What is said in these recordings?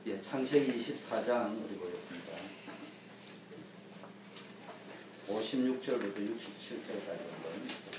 예, 창세기 24장 어디 보겠습니다. 56절부터 67절까지 한번 보겠습니다.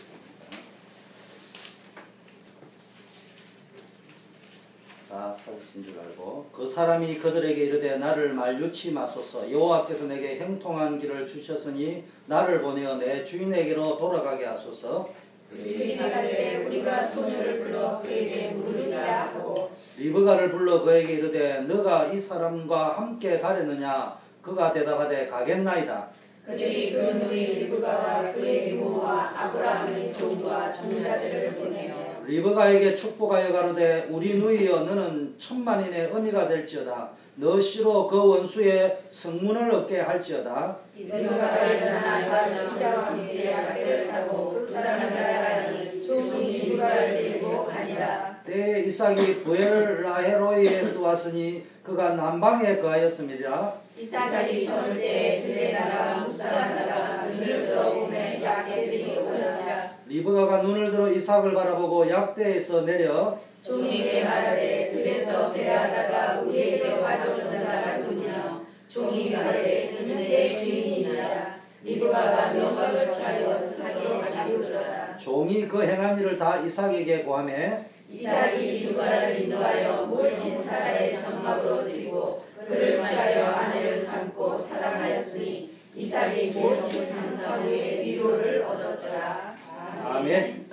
다 찾으신 줄 알고 그 사람이 그들에게 이르되 나를 말려치 마소서 여호와께서 내게 형통한 길을 주셨으니 나를 보내어 내 주인에게로 돌아가게 하소서. 그들이 말하되 우리가 소녀를 불러 그에게 물으리라 하고 리브가를 불러 그에게 이르되 너가 이 사람과 함께 가려느냐. 그가 대답하되 가겠나이다. 그들이 그 누이 리브가와 그의 이모와 아브라함의 종과 종자들을 보내며 리브가에게 축복하여 가로되 우리 누이여 너는 천만인의 은혜가 될지어다. 너 씨로 그 원수의 성문을 얻게 할지어다. 리브가가 일어나 이자와 함께 약대를 타고 그 사람을 따라가니 종이 리브가를 데리고 가니라. 때에 이삭이 부엘라헤로이에서 왔으니 그가 남방에 거하였음이라. 이삭이 저물 때 들에다가 묵상하다가 눈을 들어 보매 약대들이 오더라. 리브가가 눈을 들어 이삭을 바라보고 약대에서 내려 종에게 말하되 들에서 배하다가 우리에게 와주었던 자가 누구냐. 종이 말하되 그는 내 주인이니라. 리브가가 명령을 취하여 이삭에게 알리우더라. 종이 그 행한 일을 다 이삭에게 고하매 이삭이 리브가를 인도하여 모신 사라의 장막으로 드리고 그를 취하여 아내를 삼고 사랑하였으니 이삭이 모신 상사 후에 위로를 얻었더라. 아멘.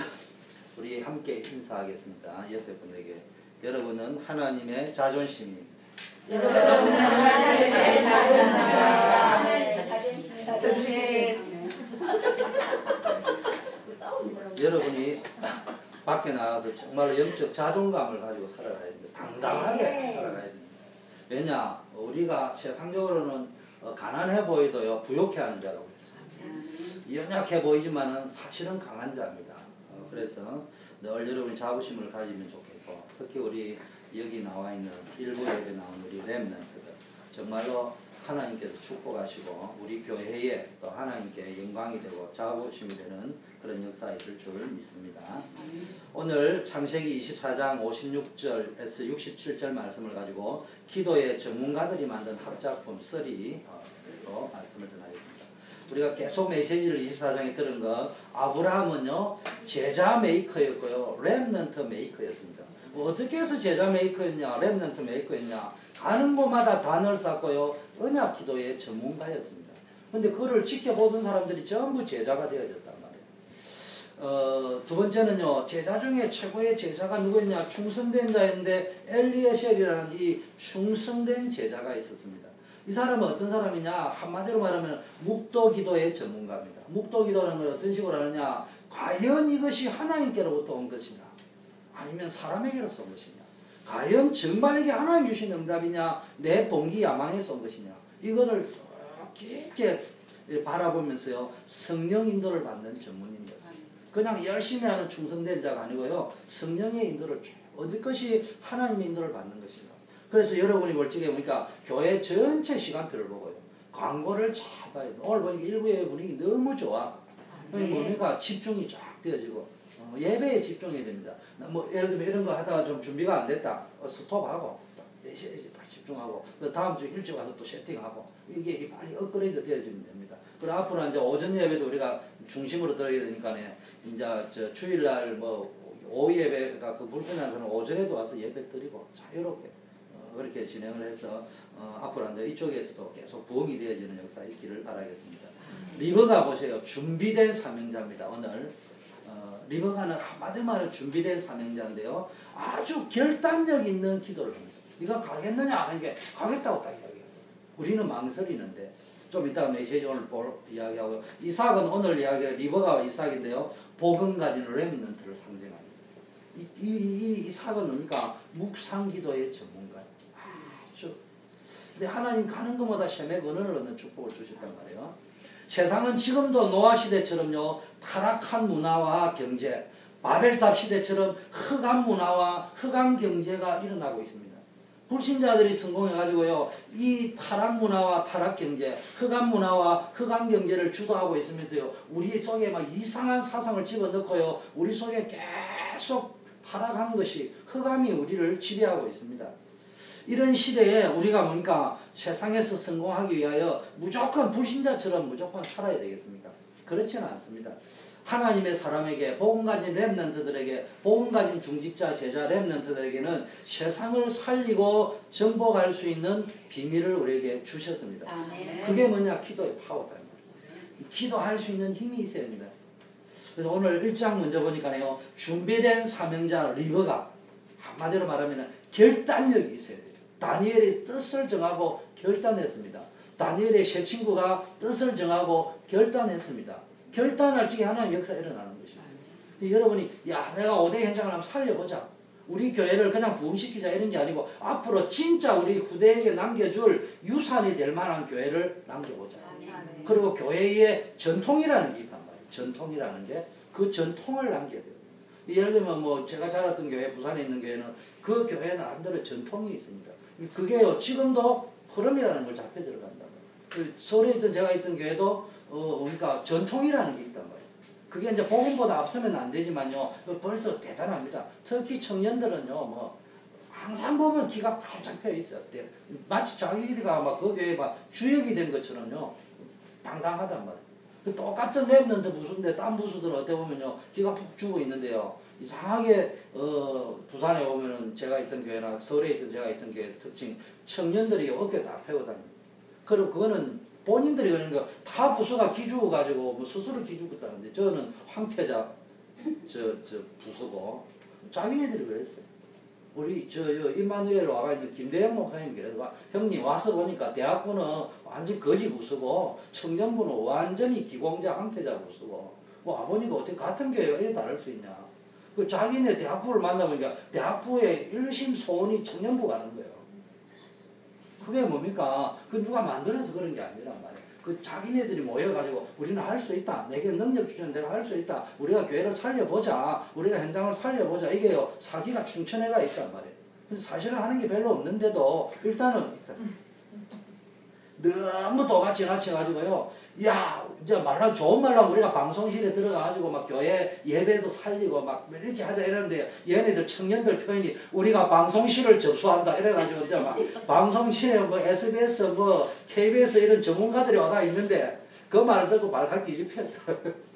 우리 함께 인사하겠습니다. 옆에 분에게 여러분은 하나님의 자존심입니다. 여러분은 하나님의 자존심. 여러분이 밖에 나가서 정말 영적 자존감을 가지고 살아가야 됩니다. 당당하게 살아가야 됩니다. 왜냐? 우리가 세상적으로는 가난해 보이도요 부욕해 하는 자라고 했어요. 연약해 보이지만은 사실은 강한 자입니다. 그래서 늘 여러분이 자부심을 가지면 좋겠고, 특히 우리 여기 나와 있는 일부 예배 나온 우리 렘넌트들 정말로 하나님께서 축복하시고 우리 교회에 또 하나님께 영광이 되고 자부심이 되는 그런 역사이실 줄 믿습니다. 오늘 창세기 24장 56절에서 67절 말씀을 가지고 기도의 전문가들이 만든 합작품 3로 말씀을 전하겠습니다. 우리가 계속 메시지를 24장에 들은 거, 아브라함은요 제자 메이커였고요 렘넌트 메이커였습니다. 어떻게 해서 제자 메이커였냐, 렘넌트 메이커였냐, 가는 곳마다 단을 쌓고요 언약 기도의 전문가였습니다. 근데 그를 지켜보던 사람들이 전부 제자가 되어졌단 말이에요. 두 번째는요, 제자 중에 최고의 제자가 누구였냐, 충성된 자였는데 엘리에셀이라는 이 충성된 제자가 있었습니다. 이 사람은 어떤 사람이냐, 한마디로 말하면 묵도기도의 전문가입니다. 묵도기도라는 걸 어떤 식으로 하느냐, 과연 이것이 하나님께로부터 온 것이냐 아니면 사람에게로서 온 것이냐, 과연 정말 이게 하나님 주신 응답이냐 내 동기 야망에서 온 것이냐, 이거를 깊게 바라보면서요 성령 인도를 받는 전문인이었어요. 그냥 열심히 하는 충성된 자가 아니고요 성령의 인도를 얻을 것이 하나님의 인도를 받는 것이다. 그래서 여러분이 멀찍이 보니까 교회 전체 시간표를 보고요 광고를 잘 봐요. 오늘 보니까 일부의 분위기 너무 좋아. 보니까 집중이 쫙 되어지고 예배에 집중해야 됩니다. 뭐 예를 들면 이런 거 하다가 좀 준비가 안 됐다, 스톱하고 4시에 집중하고 다음 주 일찍 와서 또 세팅하고 이게 빨리 업그레이드 되어지면 됩니다. 그리고 앞으로 이제 오전 예배도 우리가 중심으로 들어야 되니까 이제 저 주일날 뭐 오후 예배가 그 불편한 거는 오전에도 와서 예배 드리고 자유롭게 그렇게 진행을 해서 앞으로 이제 이쪽에서도 계속 부흥이 되어지는 역사 있기를 바라겠습니다. 리브가 보세요. 준비된 사명자입니다. 오늘 리브가는 한마디로 말해 준비된 사명자인데요 아주 결단력 있는 기도를 합니다. 네가 가겠느냐 하는 게 가겠다고 딱 이야기해요. 우리는 망설이는데 좀 이따가 메시지 오늘 이야기하고요. 이삭은 오늘 이야기가 리브가와 이삭인데요 복음 가진 렘넌트를 상징합니다. 이 이삭은 뭡니까? 묵상기도의 전문가예요. 아주. 근데 하나님 가는 곳마다 셈의 은혜를 얻는 축복을 주셨단 말이에요. 세상은 지금도 노아 시대처럼요 타락한 문화와 경제, 바벨탑 시대처럼 흑암 문화와 흑암 경제가 일어나고 있습니다. 불신자들이 성공해가지고요 이 타락 문화와 타락 경제, 흑암 문화와 흑암 경제를 주도하고 있으면서요 우리 속에 막 이상한 사상을 집어넣고요 우리 속에 계속 타락한 것이 흑암이 우리를 지배하고 있습니다. 이런 시대에 우리가 뭡니까? 세상에서 성공하기 위하여 무조건 불신자처럼 무조건 살아야 되겠습니까? 그렇지는 않습니다. 하나님의 사람에게, 복음 가진 렘넌트들에게, 복음 가진 중직자, 제자 렘넌트들에게는 세상을 살리고 정복할 수 있는 비밀을 우리에게 주셨습니다. 그게 뭐냐? 기도의 파워다. 기도할 수 있는 힘이 있어야 합니다. 그래서 오늘 1장 먼저 보니까요, 준비된 사명자 리버가 한마디로 말하면 결단력이 있어야 돼요. 다니엘의 뜻을 정하고 결단했습니다. 다니엘의 세 친구가 뜻을 정하고 결단했습니다. 결단할 적에 하나님의 역사가 일어나는 것입니다. 여러분이 야 내가 5대 현장을 한번 살려보자. 우리 교회를 그냥 부흥시키자 이런 게 아니고 앞으로 진짜 우리 후대에게 남겨줄 유산이 될 만한 교회를 남겨보자. 그리고 교회의 전통이라는 게 있단 말이에요. 전통이라는 게 그 전통을 남겨야 돼요. 예를 들면 뭐 제가 자랐던 교회, 부산에 있는 교회는 그 교회 나름대로 전통이 있습니다. 그게요 지금도 흐름이라는 걸 잡혀 들어간단 말이에요. 서울에 있던 제가 있던 교회도 그러니까 전통이라는 게 있단 말이에요. 그게 이제 복음보다 앞서면 안 되지만요 벌써 대단합니다. 특히 청년들은요 뭐 항상 보면 기가 활짝 펴 있어요. 마치 자기가 막 그 교회 막 주역이 된 것처럼요 당당하단 말이에요. 똑같은 랩런트 부수인데 딴 부수들은 어떻게 보면요 기가 푹 죽어 있는데요. 이상하게 부산에 오면은 제가 있던 교회나 서울에 있던 제가 있던 교회 특징 청년들이 어깨 다 펴고 다닙니다. 그리고 그거는 본인들이 그러니까 다 부수가 기죽어 가지고 뭐 스스로 기죽었다는데 저는 황태자 부수고 자기네들이 그랬어요. 우리 임마누엘 와가지고 김대영 목사님이 그래서 형님 와서 보니까 대학부는 완전 거지 부수고 청년부는 완전히 기공자 황태자 부수고 와보니까 어떻게 같은 교회가 이렇게 다를 수 있냐. 그 자기네 대학부를 만나보니까 대학부의 일심 소원이 청년부 가는 거예요. 그게 뭡니까? 그 누가 만들어서 그런 게 아니란 말이에요. 그 자기네들이 모여가지고 우리는 할 수 있다. 내게 능력 주신 내가 할 수 있다. 우리가 교회를 살려보자. 우리가 현장을 살려보자. 이게요 사기가 충천해가 있단 말이에요. 그래서 사실은 하는 게 별로 없는데도 일단은 너무 도가 지나쳐가지고요. 야 이제 말하면 좋은 말로 하면 우리가 방송실에 들어가가지고 막 교회 예배도 살리고 막 이렇게 하자 이러는데 얘네들 청년들 표현이 우리가 방송실을 접수한다 이래가지고 이제 막 방송실에 뭐 SBS 뭐 KBS 이런 전문가들이 와가 있는데 그 말을 듣고 발칵 뒤집혔어.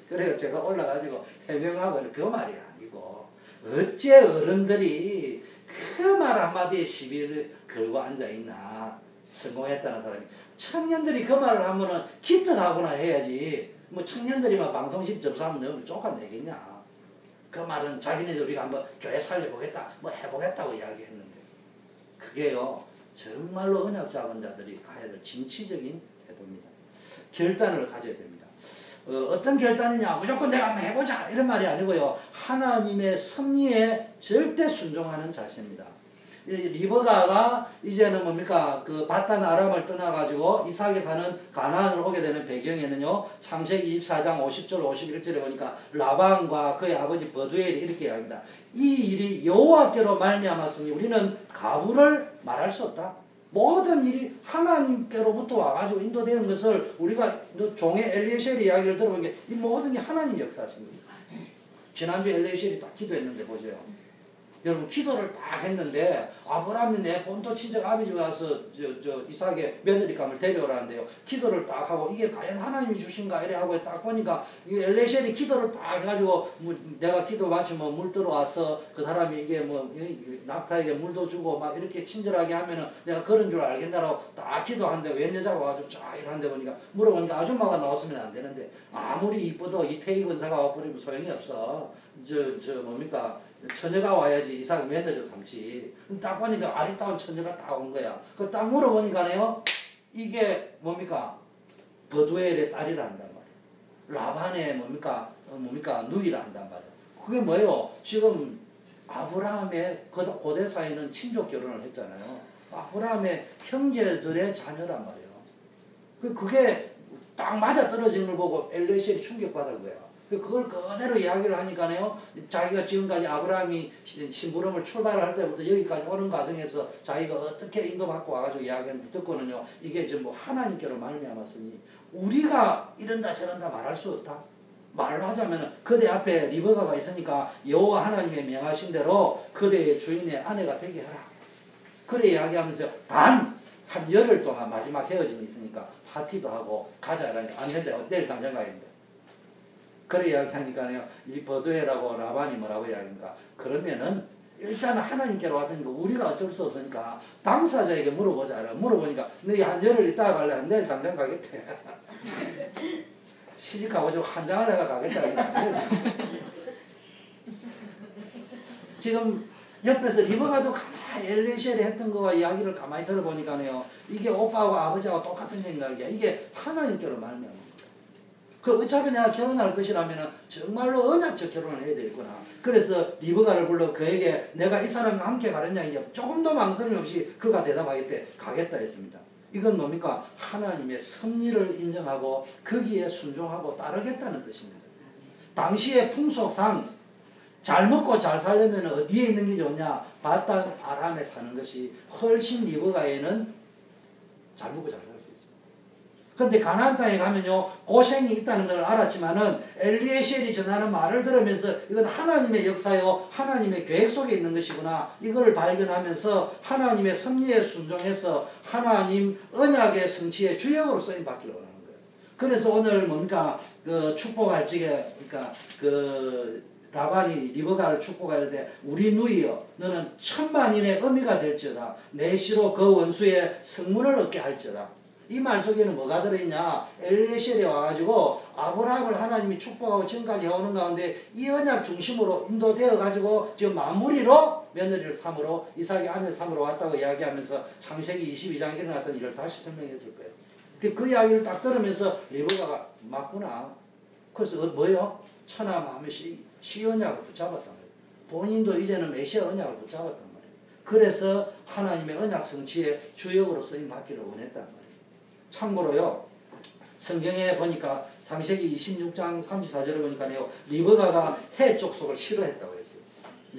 그래요 제가 올라가지고 해명하고 그 말이 아니고 어째 어른들이 그 말 한마디에 시비를 걸고 앉아있나. 성공했다는 사람이 청년들이 그 말을 하면은 기특하구나 해야지. 뭐 청년들이 막 방송실 접수하면 너무 쫓아내겠냐. 그 말은 자기네들 우리가 한번 교회 살려보겠다 뭐 해보겠다고 이야기했는데 그게요 정말로 언약 잡은 자들이 가야 될 진취적인 태도입니다. 결단을 가져야 됩니다. 어떤 결단이냐 무조건 내가 한번 해보자 이런 말이 아니고요 하나님의 섭리에 절대 순종하는 자세입니다. 리버가가 이제는 뭡니까 그 바탄 아람을 떠나가지고 이삭이 사는 가나안으로 오게 되는 배경에는요 창세기 24장 50절 51절에 보니까 라반과 그의 아버지 버두엘이 이렇게 이야기합니다. 이 일이 여호와께로 말미암았으니 우리는 가부를 말할 수 없다. 모든 일이 하나님께로부터 와가지고 인도되는 것을 우리가 종의 엘리에셀의 이야기를 들어보니까 이 모든 게 하나님 역사하신 겁니다. 지난주에 엘리에셀이 딱 기도했는데 보세요. 여러분 기도를 딱 했는데 아브라함이 내 본토 친척 아비집 와서 이삭의 며느리감을 데려오라는데요. 기도를 딱 하고 이게 과연 하나님이 주신가 이래 하고 딱 보니까 엘레셀이 기도를 딱 해가지고 내가 기도 마치면 물 들어와서 그 사람이 이게 뭐 낙타에게 물도 주고 막 이렇게 친절하게 하면은 내가 그런 줄 알겠다라고 딱 기도하는데 웬 여자가 와가지고 쫙 이러는데 보니까 물어보니까 아줌마가 나왔으면 안 되는데 아무리 이뻐도 이태희 권사가 와버리면 소용이 없어. 뭡니까 처녀가 와야지 이삭 며느리 삼지. 딱 보니까 아리따운 처녀가 딱 온 거야. 그 딱 물어보니까요 이게 뭡니까 버두엘의 딸이라 한단 말이에요. 라반의 뭡니까 누이라 한단 말이에요. 그게 뭐예요? 지금 아브라함의 고대 사이는 친족 결혼을 했잖아요. 아브라함의 형제들의 자녀란 말이에요. 그게 딱 맞아 떨어지는 걸 보고 엘레셀이 충격받은 거야. 그걸 그대로 이야기를 하니까요 자기가 지금까지 아브라함이 심부름을 출발을 할 때부터 여기까지 오는 과정에서 자기가 어떻게 인도받고 와가지고 이야기하는 듣고는요 이게 전부 하나님께로 말미암았으니 우리가 이런다 저런다 말할 수 없다. 말을 하자면 그대 앞에 리버가가 있으니까 여호와 하나님의 명하신 대로 그대의 주인의 아내가 되게 하라. 그래 이야기하면서 단 한 열흘 동안 마지막 헤어짐이 있으니까 파티도 하고 가자 이러니까 안 된대. 내일 당장 가야겠다. 그래 이야기하니까요. 이 버드헤라고 라반이 뭐라고 이야기합니까? 그러면은 일단은 하나님께로 왔으니까 우리가 어쩔 수 없으니까 당사자에게 물어보자. 물어보니까 너희 한 열흘 있다가 갈래? 내일 당장 가겠대. 시집가고 싶어 한장을 해가 가겠다. 지금 옆에서 리버가도 가만히 엘리셀이 했던 거와 이야기를 가만히 들어보니까요. 이게 오빠하고 아버지하고 똑같은 생각이야. 이게 하나님께로 말미암은 거야. 그 어차피 내가 결혼할 것이라면 정말로 언약적 결혼을 해야 되겠구나. 그래서 리브가를 불러 그에게 내가 이 사람과 함께 가느냐 이게 조금도 망설임 없이 그가 대답하겠대. 가겠다 했습니다. 이건 뭡니까? 하나님의 섭리를 인정하고 거기에 순종하고 따르겠다는 뜻입니다. 당시의 풍속상 잘 먹고 잘 살려면 어디에 있는 게 좋냐? 바단 아람에 사는 것이 훨씬 리브가에는 잘 먹고 잘 살 수 있어요. 그런데 가나안 땅에 가면요 고생이 있다는 걸 알았지만은 엘리에셀이 전하는 말을 들으면서 이건 하나님의 역사요 하나님의 계획 속에 있는 것이구나 이걸 발견하면서 하나님의 섭리에 순종해서 하나님 언약의 성취의 주역으로 쓰임 받기를 원하는 거예요. 그래서 오늘 뭔가 그 축복할 적에 그러니까 그 라반이 리브가를 축복할 때 우리 누이여 너는 천만인의 의미가 될지어다 내 시로 그 원수의 성문을 얻게 할지어다. 이 말 속에는 뭐가 들어있냐? 엘리에셀이 와가지고 아브라함을 하나님이 축복하고 지금까지 해오는 가운데 이 언약 중심으로 인도되어 가지고 지금 마무리로 며느리를 삼으로 이삭의 아내를 삼으러 왔다고 이야기하면서 창세기 22장에 일어났던 일을 다시 설명했을 거예요. 그 이야기를 딱 들으면서 리브가가 맞구나. 그래서 뭐예요? 천하 마음에 시 언약을 붙잡았단 말이에요. 본인도 이제는 메시아 언약을 붙잡았단 말이에요. 그래서 하나님의 언약 성취의 주역으로 쓰임 받기를 원했단 말이에요. 참고로요. 성경에 보니까 창세기 26장 34절에 보니까요. 리브가가 해 족속을 싫어했다고 했어요.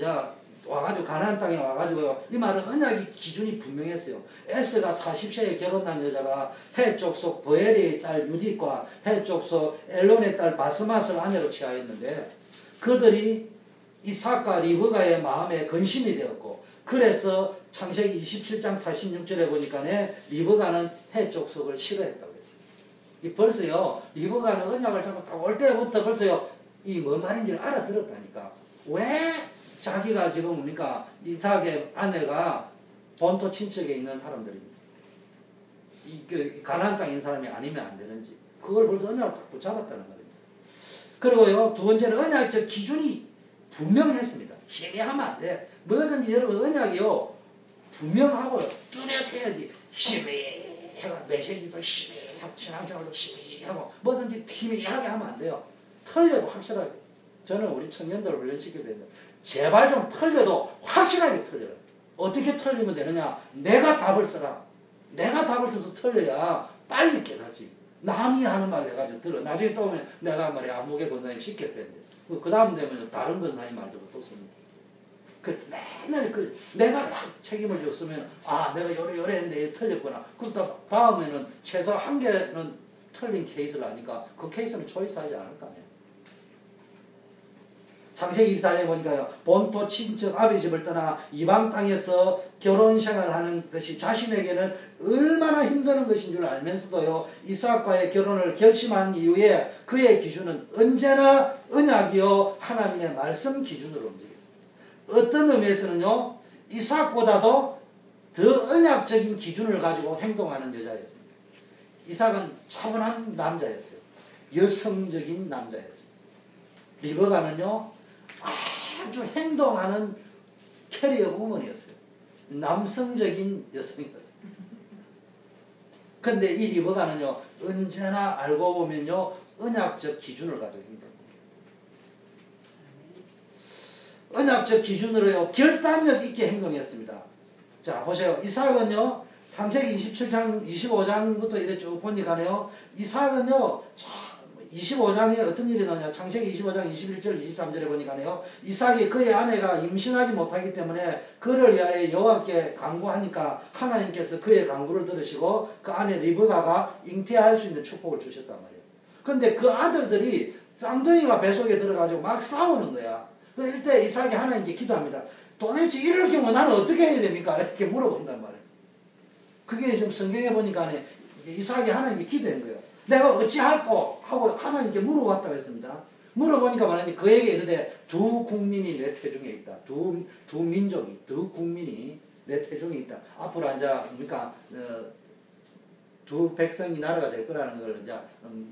자, 와가지고 가나안 땅에 와가지고요. 이 말은 언약이 기준이 분명했어요. 에스가 40세에 결혼한 여자가 해 족속 보엘의 딸 유딕과 해 족속 엘론의 딸 바스맛을 아내로 취하였는데 그들이 이삭과 리브가의 마음에 근심이 되었고 그래서 창세기 27장 46절에 보니까 리브가는 해 족속을 싫어했다고 했어요. 이 벌써요 리브가는 언약을 잡고 딱 올 때부터 벌써요 이 뭔 말인지를 알아들었다니까. 왜 자기가 지금 뭡니까 이삭의 아내가 본토 친척에 있는 사람들입니다. 그 가나안 땅에 있는 사람이 아니면 안 되는지 그걸 벌써 언약을 딱 붙잡았다는 말입니다. 그리고요 두 번째는 언약적 기준이 분명했습니다. 희미하면 안 돼. 뭐든지 여러분 언약이요 분명하고 뚜렷해야지. 희미해가 메시지도 희미하고 신앙생활도 희미하고 뭐든지 희미하게 하면 안 돼요. 틀려도 확실하게. 저는 우리 청년들을 훈련시켜야 된다. 제발 좀 틀려도 확실하게 틀려라. 어떻게 틀리면 되느냐? 내가 답을 써라. 내가 답을 써서 틀려야 빨리 깨닫지. 남이 하는 말 해가지고 들어. 나중에 또 오면 내가 말이야 안무개 권사님 시켰어야 돼. 그 다음 되면 다른 권사님 말 듣고 또 씁니다. 맨날 내가 딱 책임을 줬으면 아 내가 요래 했는데 틀렸구나. 그럼 또 다음에는 최소 한 개는 틀린 케이스를 하니까 그 케이스는 초이스하지 않을 거 아니에요. 창세기 24장에 보니까요. 본토 친척 아비 집을 떠나 이방 땅에서 결혼 생활하는 것이 자신에게는 얼마나 힘드는 것인 줄 알면서도요. 이삭과의 결혼을 결심한 이후에 그의 기준은 언제나 언약이요 하나님의 말씀 기준으로 움직였습니다. 어떤 의미에서는요. 이삭보다도 더 언약적인 기준을 가지고 행동하는 여자였습니다. 이삭은 차분한 남자였어요. 여성적인 남자였어요. 리브가는요. 아주 행동하는 캐리어 우먼이었어요. 남성적인 여성이었어요. 근데 이 리브가는요, 언제나 알고 보면요, 언약적 기준을 가지고 행동합니다. 언약적 기준으로요, 결단력 있게 행동했습니다. 자, 보세요. 이삭은요, 창세기 27장, 25장부터 이래 쭉 보니까요, 이삭은요, 25장에 어떤 일이 나오냐. 창세기 25장 21절 23절에 보니까요. 이삭이 그의 아내가 임신하지 못하기 때문에 그를 위하여 여호와께 간구하니까 하나님께서 그의 간구를 들으시고 그 아내 리브가가 잉태할 수 있는 축복을 주셨단 말이에요. 근데 그 아들들이 쌍둥이가 뱃속에 들어가지고 막 싸우는 거야. 그럴 때 이삭이 하나님께 기도합니다. 도대체 이럴 경우 나는 어떻게 해야 됩니까? 이렇게 물어본단 말이에요. 그게 지금 성경에 보니까 이삭이 하나님께 기도한 거예요. 내가 어찌할꼬 하고 하나님께 물어봤다고 했습니다. 물어보니까 말하니 그에게 이르되 두 국민이 내 태중에 있다. 두 민족이, 두 국민이 내 태중에 있다. 앞으로 이제 그러니까 두 백성이 나라가 될 거라는 걸 이제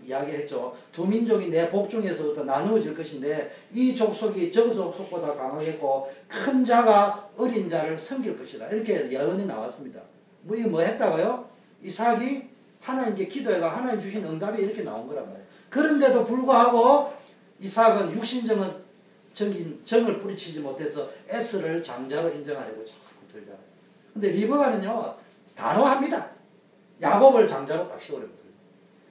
이야기했죠. 두 민족이 내 복중에서부터 나누어질 것인데 이 족속이 저 족속보다 강하겠고 큰 자가 어린 자를 섬길 것이다. 이렇게 예언이 나왔습니다. 뭐 했다고요? 이삭이 하나님께 기도해가 하나님 주신 응답이 이렇게 나온 거란 말이에요. 그런데도 불구하고 이삭은 육신정은 정을 뿌리치지 못해서 에스를 장자로 인정하려고 자꾸 들잖아요. 근데 리브가는요 단호합니다. 야곱을 장자로 딱 세우려고 들어요.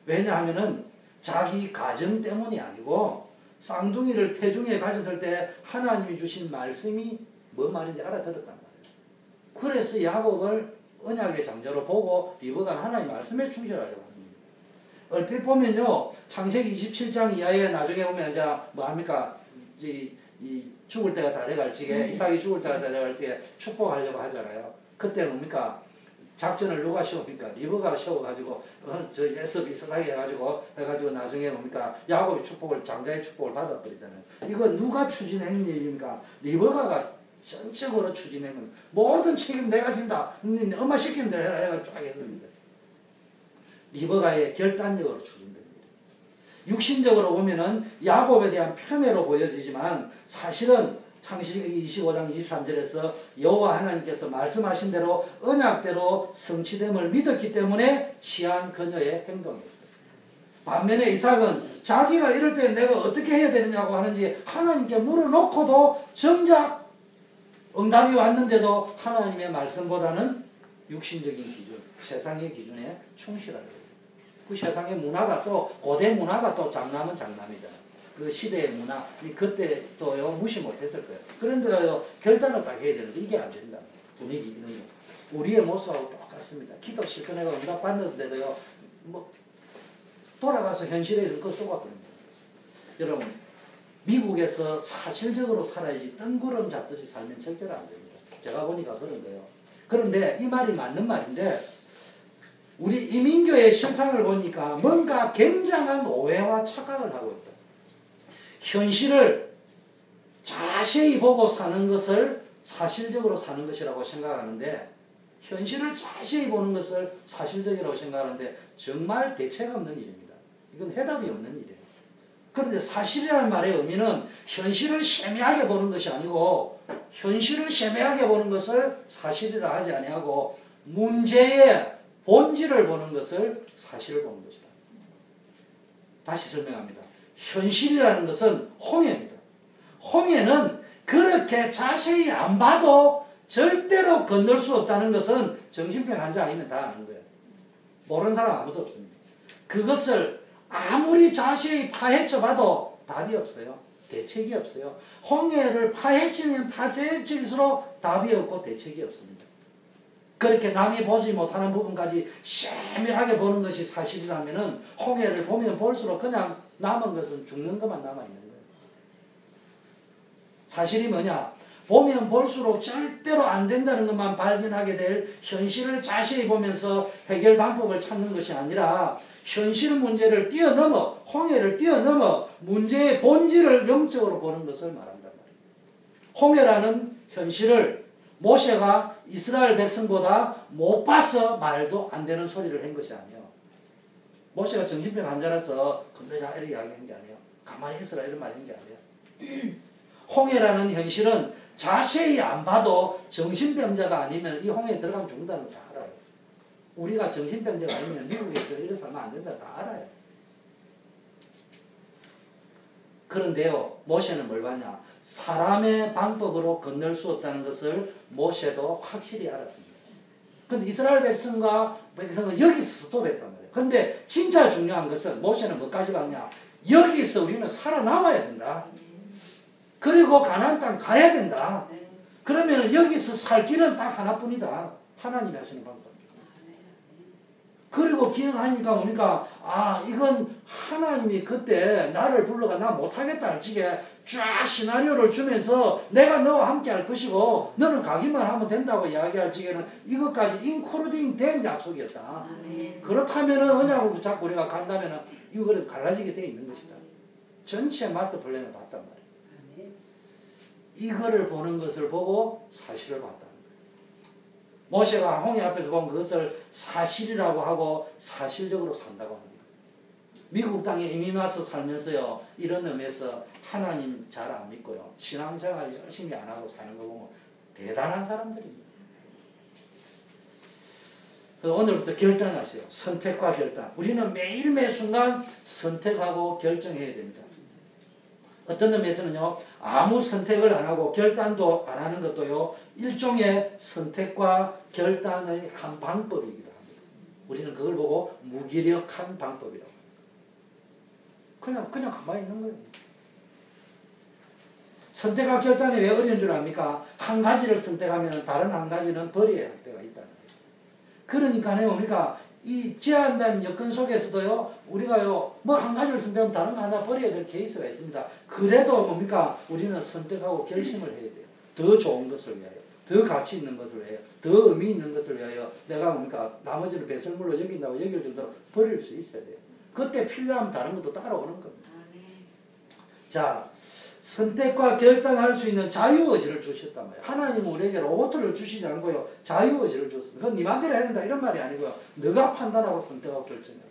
왜냐하면은 자기 가정 때문이 아니고 쌍둥이를 태중에 가졌을 때 하나님이 주신 말씀이 뭐 말인지 알아들었단 말이에요. 그래서 야곱을 언약의 장자로 보고 리브가는 하나님 말씀에 충실하려고 합니다. 얼핏 보면요 창세기 27장 이하에 나중에 보면 이제 뭐합니까 이 죽을 때가 다 돼갈 적에 이삭이 죽을 때가 다 돼갈 때 축복하려고 하잖아요. 그때 뭡니까 작전을 누가 세웁니까? 리브가가 세워가지고 저 에섭이 이삭이 해가지고 나중에 뭡니까 야곱이 축복을 장자의 축복을 받아버리잖아요. 이거 누가 추진한 일입니까? 리브가가 전적으로 추진한 겁니다. 모든 책임 내가 진다. 엄마 시키는 대로 해라 해가지고 쫙 했습니다. 리브가의 결단력으로 추진됩니다. 육신적으로 보면은 야곱에 대한 편애로 보여지지만 사실은 창세기 25장 23절에서 여호와 하나님께서 말씀하신 대로 언약대로 성취됨을 믿었기 때문에 취한 그녀의 행동이었어요. 반면에 이삭은 자기가 이럴 때 내가 어떻게 해야 되느냐고 하는지 하나님께 물어놓고도 정작 응답이 왔는데도 하나님의 말씀보다는 육신적인 기준, 세상의 기준에 충실하게 돼요. 그 세상의 문화가 또 고대 문화가 또 장남은 장남이잖아요. 그 시대의 문화, 그때 또요 무시 못했을 거예요. 그런데요 결단을 딱 해야 되는데 이게 안 된다. 분위기 이런 거. 우리의 모습하고 똑같습니다. 기도 실컷내가 응답 받는데도요 뭐 돌아가서 현실에서 그거 쏘아버립니다. 여러분 미국에서 사실적으로 살아야지 뜬구름 잡듯이 살면 절대로 안 됩니다. 제가 보니까 그런 거예요. 그런데 이 말이 맞는 말인데 우리 이민교의 실상을 보니까 뭔가 굉장한 오해와 착각을 하고 있다. 현실을 자세히 보고 사는 것을 사실적으로 사는 것이라고 생각하는데 현실을 자세히 보는 것을 사실적이라고 생각하는데 정말 대책 없는 일입니다. 이건 해답이 없는 일이에요. 그런데 사실이라는 말의 의미는 현실을 세밀하게 보는 것이 아니고 현실을 세밀하게 보는 것을 사실이라 하지 아니하고 문제의 본질을 보는 것을 사실을 보는 것이다. 다시 설명합니다. 현실이라는 것은 홍해입니다. 홍해는 그렇게 자세히 안 봐도 절대로 건널 수 없다는 것은 정신병 환자 아니면 다 아는 거예요. 모르는 사람 아무도 없습니다. 그것을 아무리 자세히 파헤쳐 봐도 답이 없어요. 대책이 없어요. 홍해를 파헤치면 파헤칠수록 답이 없고 대책이 없습니다. 그렇게 남이 보지 못하는 부분까지 세밀하게 보는 것이 사실이라면 홍해를 보면 볼수록 그냥 남은 것은 죽는 것만 남아있는 거예요. 사실이 뭐냐? 보면 볼수록 절대로 안 된다는 것만 발견하게 될 현실을 자세히 보면서 해결 방법을 찾는 것이 아니라 현실 문제를 뛰어넘어 홍해를 뛰어넘어 문제의 본질을 영적으로 보는 것을 말한단 말이에요. 홍해라는 현실을 모세가 이스라엘 백성보다 못 봐서 말도 안 되는 소리를 한 것이 아니에요. 모세가 정신병 환자라서 건너자 이렇게 이야기한 게 아니에요. 가만히 있으라 이런 말 한 게 아니에요. 홍해라는 현실은 자세히 안 봐도 정신병자가 아니면 이 홍해에 들어가면 죽는다는 거 다 알아요. 우리가 정신병자가 아니면 미국에서 이렇게 살면 안 된다 다 알아요. 그런데요 모세는 뭘 봤냐? 사람의 방법으로 건널 수 없다는 것을 모세도 확실히 알았습니다. 그런데 이스라엘 백성은 여기서 스톱했단 말이에요. 그런데 진짜 중요한 것은 모세는 뭐까지 봤냐? 여기서 우리는 살아남아야 된다. 그리고 가나안 땅 가야 된다. 그러면 여기서 살 길은 딱 하나뿐이다. 하나님이 하시는 방법. 그리고 기억하니까 보니까 이건 하나님이 그때 나를 불러가 나 못하겠다 할 적에 쫙 시나리오를 주면서 내가 너와 함께 할 것이고 너는 가기만 하면 된다고 이야기할 적에는 이것까지 인크루딩 된 약속이었다. 그렇다면 언약을 붙잡고 우리가 간다면 이거는 갈라지게 되어 있는 것이다. 전체 마스터 플랜을 봤단 말이에요. 이거를 보는 것을 보고 사실을 봤다는 거예요. 모세가 홍해 앞에서 본 그것을 사실이라고 하고 사실적으로 산다고 합니다. 미국 땅에 이민 와서 살면서요, 이런 의미에서 하나님 잘 안 믿고요, 신앙생활 열심히 안 하고 사는 거 보면 대단한 사람들입니다. 그래서 오늘부터 결단하세요. 선택과 결단. 우리는 매일 매 순간 선택하고 결정해야 됩니다. 어떤 의미에서는요, 아무 선택을 안 하고 결단도 안 하는 것도요, 일종의 선택과 결단의 한 방법이기도 합니다. 우리는 그걸 보고 무기력한 방법이라고 합니다. 그냥 가만히 있는 거예요. 선택과 결단이 왜 어려운 줄 압니까? 한 가지를 선택하면 다른 한 가지는 버려야 할 때가 있다는 거예요. 그러니까요, 우리가 이 제한된 여건 속에서도요, 우리가요, 뭐 한 가지를 선택하면 다른 거 하나 버려야 될 케이스가 있습니다. 그래도 뭡니까? 우리는 선택하고 결심을 해야 돼요. 더 좋은 것을 위하여, 더 가치 있는 것을 위하여, 더 의미 있는 것을 위하여 내가 뭡니까? 나머지를 배설물로 여긴다고 여길 정도로 버릴 수 있어야 돼요. 그때 필요하면 다른 것도 따라오는 겁니다. 자, 선택과 결단할 수 있는 자유의지를 주셨단 말이에요. 하나님은 우리에게 로봇을 주시지 않고요, 자유의지를 줬습니다. 그건 네 맘대로 해야 된다 이런 말이 아니고요, 너가 판단하고 선택하고 결정해요.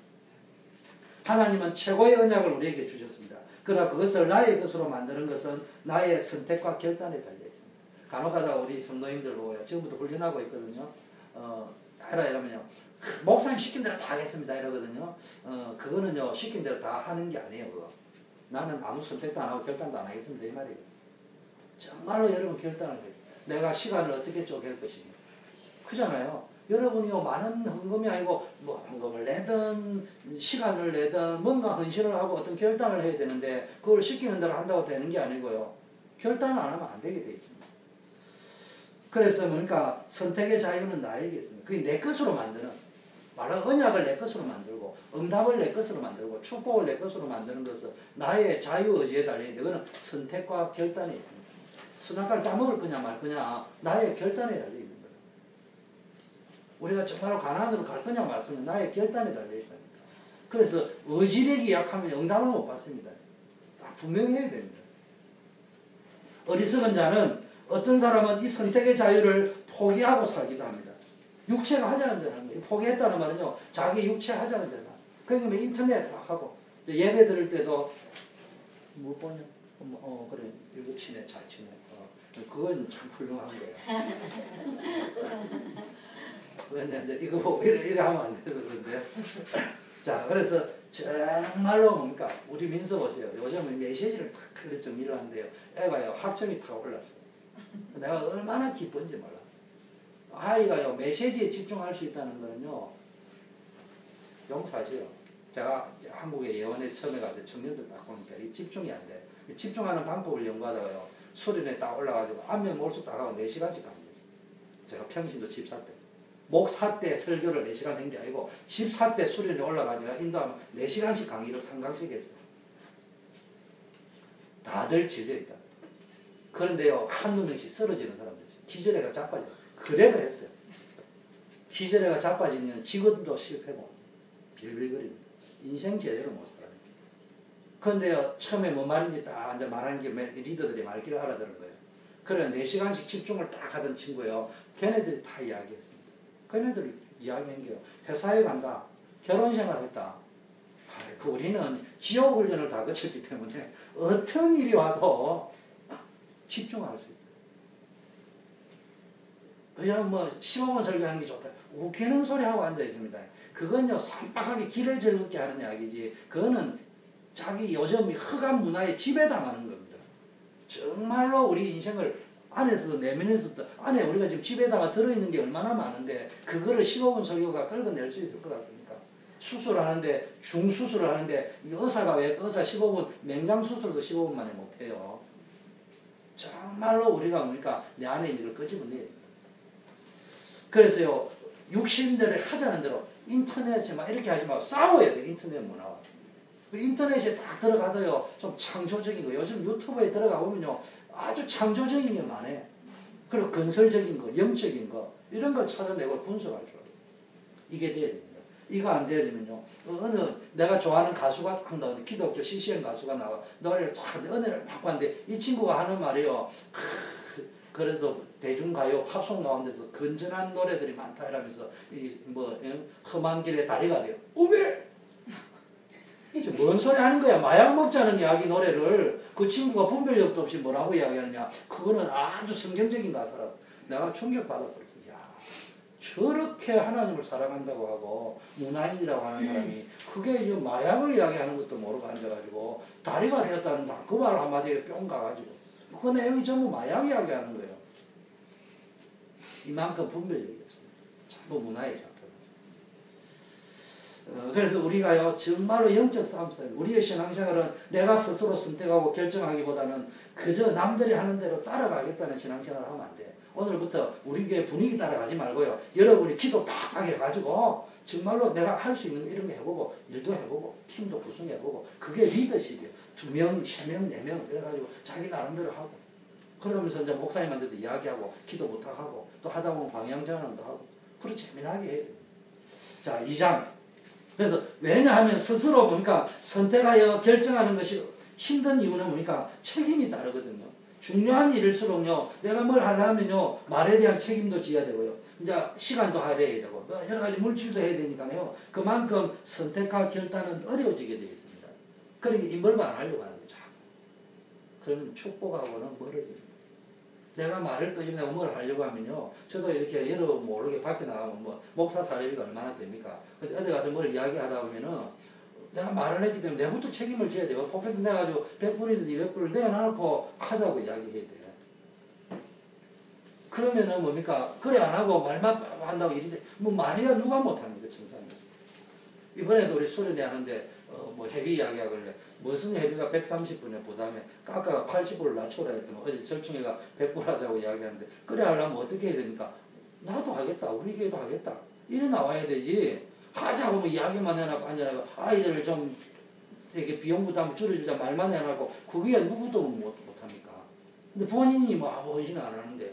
하나님은 최고의 언약을 우리에게 주셨습니다. 그러나 그것을 나의 것으로 만드는 것은 나의 선택과 결단에 달려있습니다. 간혹가다가 우리 성도님들 보고요, 지금부터 훈련하고 있거든요. 해라 이러면요, 목사님 시킨 대로 다 하겠습니다 이러거든요. 그거는요, 시킨 대로 다 하는 게 아니에요. 그거. 나는 아무 선택도 안 하고 결단도 안 하겠습니다 이 말이에요. 정말로 여러분 결단을 해요. 내가 시간을 어떻게 쪼갤 것이냐. 그잖아요. 여러분이요, 많은 헌금이 아니고 뭐 헌금을 내든 시간을 내든 뭔가 헌신을 하고 어떤 결단을 해야 되는데 그걸 시키는 대로 한다고 되는 게 아니고요, 결단을 안 하면 안 되게 되어 있습니다. 그래서 그러니까 선택의 자유는 나에게 있습니다. 그게 내 것으로 만드는, 말하는 언약을 내 것으로 만들고 응답을 내 것으로 만들고 축복을 내 것으로 만드는 것은 나의 자유의지에 달려있는데, 그거는 선택과 결단이 있습니다. 수단가를 따먹을 거냐 말 거냐 나의 결단에 달려있는 거예요. 우리가 정말로 가나안으로 갈 거냐 말 거냐 나의 결단에 달려있다니까. 그래서 의지력이 약하면 응답을 못 받습니다. 분명히 해야 됩니다. 어리석은 자는, 어떤 사람은 이 선택의 자유를 포기하고 살기도 합니다. 육체가 하자는 대로 합니다. 포기했다는 말은요, 자기 육체 하자는 대로. 그러니까 인터넷 막 하고, 예배 드릴 때도, 뭐 보냐? 그래, 이거 치네, 잘 치네. 그건 참 훌륭한 거예요. 그런데 이거 보고 이래 하면 안 돼서 그런데. 자, 그래서 정말로 뭡니까? 우리 민서 보세요. 요즘은 메시지를 팍 그래 정리를 하는데요. 애가요, 학점이 다 올랐어요. 내가 얼마나 기쁜지 몰라. 아이가요, 메시지에 집중할 수 있다는 거는요, 용서하세요. 제가 한국에 예원에 처음에 가서 청년들 딱 보니까 이 집중이 안 돼. 집중하는 방법을 연구하다가요, 수련회 딱 올라가지고 안면 몰수 딱 하고 4시간씩 강의했어요. 제가 평신도 집사 때. 목사 때 설교를 4시간 한 게 아니고 집사 때 수련회 올라가지고 인도하면 4시간씩 강의를 3강씩 했어요. 다들 질려있다. 그런데요, 한두 명씩 쓰러지는 사람들, 기절해가 자빠져. 그래도 했어요. 기절해가 자빠지면 직원도 실패고 빌빌거립니다. 인생 제대로 못 살아요. 그런데요, 처음에 뭔 말인지 딱 앉아 말하는 게 리더들이 말귀를 알아들은 거예요. 그래 4시간씩 집중을 딱 하던 친구예요. 걔네들이 다 이야기했습니다. 걔네들이 이야기한 게요, 회사에 간다, 결혼생활 했다. 그 우리는 지옥훈련을 다 거쳤기 때문에 어떤 일이 와도 집중할 수 있다. 그냥 뭐 15분 설교하는 게 좋다, 웃기는 소리 하고 앉아 있습니다. 그건요, 산박하게 길을 즐겁게 하는 이야기지, 그거는 자기 요즘 흑암 문화에 지배당하는 겁니다. 정말로 우리 인생을 안에서도 내면에서도, 안에 우리가 지금 지배당하 들어있는 게 얼마나 많은데 그거를 15분 설교가 끌어낼 수 있을 것 같습니까? 수술하는데, 중수술을 하는데 의사가 왜 의사 15분, 맹장 수술도 15분 만에 못해요. 정말로 우리가 뭡니까? 내 안에 있는 걸 끄집어내야 됩니다. 그래서요, 육신들이 하자는 대로 인터넷에 막 이렇게 하지 말고 싸워야 돼. 인터넷 문화와. 인터넷에 딱 들어가도요, 좀 창조적인 거, 요즘 유튜브에 들어가 보면요, 아주 창조적인 게 많아요. 그리고 건설적인 거, 영적인 거, 이런 걸 찾아내고 분석할 줄 알아요. 이게 돼야 됩니다. 이거 안 되면요, 어느 내가 좋아하는 가수가 딱 나오는데, 기독교 CCM 가수가 나와, 노래를 쫙, 은혜를 막 봤는데, 이 친구가 하는 말이요, 그래도 대중가요 팝송 나오는 데서 건전한 노래들이 많다 이러면서, 험한 길의 다리가 돼요. 우베! 뭔 소리 하는 거야? 마약 먹자는 이야기 노래를 그 친구가 분별력도 없이 뭐라고 이야기하느냐? 그거는 아주 성경적인 가사라. 내가 충격받았거든. 야, 저렇게 하나님을 사랑한다고 하고 문화인이라고 하는 사람이 그게 이제 마약을 이야기하는 것도 모르고 앉아가지고 다리가 되었다는 그 말 한마디에 뿅 가가지고 그 내용이 전부 마약 이야기하는 거예요. 이만큼 분별력이었어요. 전부 문화의 작품. 그래서 우리가요, 정말로 영적 싸움 싸움. 우리의 신앙생활은 내가 스스로 선택하고 결정하기보다는 그저 남들이 하는 대로 따라가겠다는 신앙생활을 하면 안 돼. 오늘부터 우리 교회 분위기 따라가지 말고요. 여러분이 기도 팍 해가지고 정말로 내가 할 수 있는 이런 거 해보고 일도 해보고 팀도 구성해보고 그게 리더십이에요. 2명, 3명, 4명 이래가지고 자기 나름대로 하고 그러면서 이제 목사님한테도 이야기하고 기도 부탁하고 또 하다 보면 방향전환도 하고 그렇게 재미나게 해요. 자, 2장. 그래서 왜냐하면 스스로 보니까 선택하여 결정하는 것이 힘든 이유는 뭡니까? 책임이 따르거든요. 중요한 일일수록요, 내가 뭘 하려면요, 말에 대한 책임도 져야 되고요. 이제 시간도 할애해야 되고, 여러 가지 물질도 해야 되니까요. 그만큼 선택과 결단은 어려워지게 되어 있습니다. 그러니까 임벌만 안 하려고 하는 거죠. 그러면 축복하고는 멀어집니다. 내가 말을 끄집어 내가 뭘 하려고 하면요. 저도 이렇게 여러분 모르게 밖에 나가면 목사 사례비가 얼마나 됩니까? 근데 어디 가서 뭘 이야기하다 보면은 내가 말을 했기 때문에 내부터 책임을 져야 돼요. 포켓 내가지고 100불이든 200불을 내놔놓고 하자고 이야기해야 돼요. 그러면은 뭡니까? 그래 안 하고 말만 한다고 일이 돼. 말이야 누가 못합니까? 정상이. 이번에도 우리 수련회 하는데 회비 이야기하길래 무슨 회비가 130분에 부담해 깎아가 80불을 낮추라 했더니 어제 절충회가 100불 하자고 이야기하는데 그래 하려면 어떻게 해야 됩니까? 나도 하겠다. 우리 교회도 하겠다. 이래 나와야 되지. 하자고 이야기만 해놓고 앉아라고 아이들을 좀 이렇게 비용 부담을 줄여주자 말만 해놓고 그게 누구도 못합니까? 근데 본인이 아무 헌신 안 하는데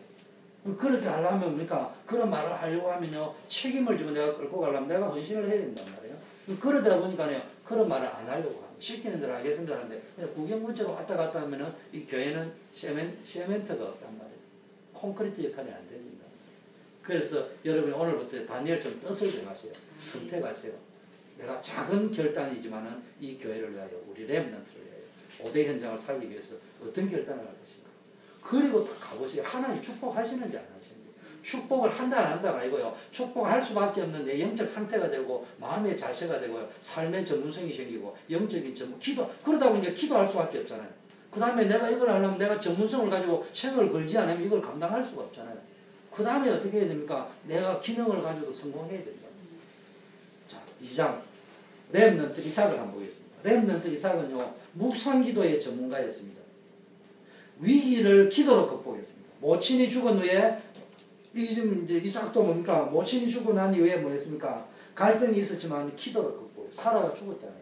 그렇게 하려면 뭡니까? 그런 말을 하려고 하면요 책임을 지고 내가 끌고 가려면 내가 헌신을 해야 된단 말이에요. 그러다 보니까요 그런 말을 안 하려고 합니다. 시키는 대로 하겠습니다 하는데 그냥 구경문자로 왔다 갔다 하면은 이 교회는 세멘트가 없단 말이에요. 콘크리트 역할이 안 됩니다. 그래서 여러분이 오늘부터 다니엘처럼 뜻을 정하세요. 선택하세요. 내가 작은 결단이지만은 이 교회를 위하여 우리 렘넌트를 위하여 5대 현장을 살리기 위해서 어떤 결단을 할 것인가. 그리고 딱 가보세요. 하나님 축복하시는지 안 하시는지. 축복을 한다 안 한다가 아니고요. 축복할 수밖에 없는 내 영적 상태가 되고 마음의 자세가 되고요. 삶의 전문성이 생기고 영적인 전문 기도 그러다 보니까 기도할 수밖에 없잖아요. 그 다음에 내가 이걸 하려면 내가 전문성을 가지고 책을 걸지 않으면 이걸 감당할 수가 없잖아요. 그 다음에 어떻게 해야 됩니까? 내가 기능을 가지고 성공해야 됩니다. 자, 2장 렘넌트 이삭을 한번 보겠습니다. 렘넌트 이삭은요 묵상기도의 전문가였습니다. 위기를 기도로 극복했습니다. 모친이 죽은 후에 이삭도 뭡니까? 모친이 죽고 난 이후에 뭐였습니까? 갈등이 있었지만 기도로 극복. 사라가 죽었잖아요.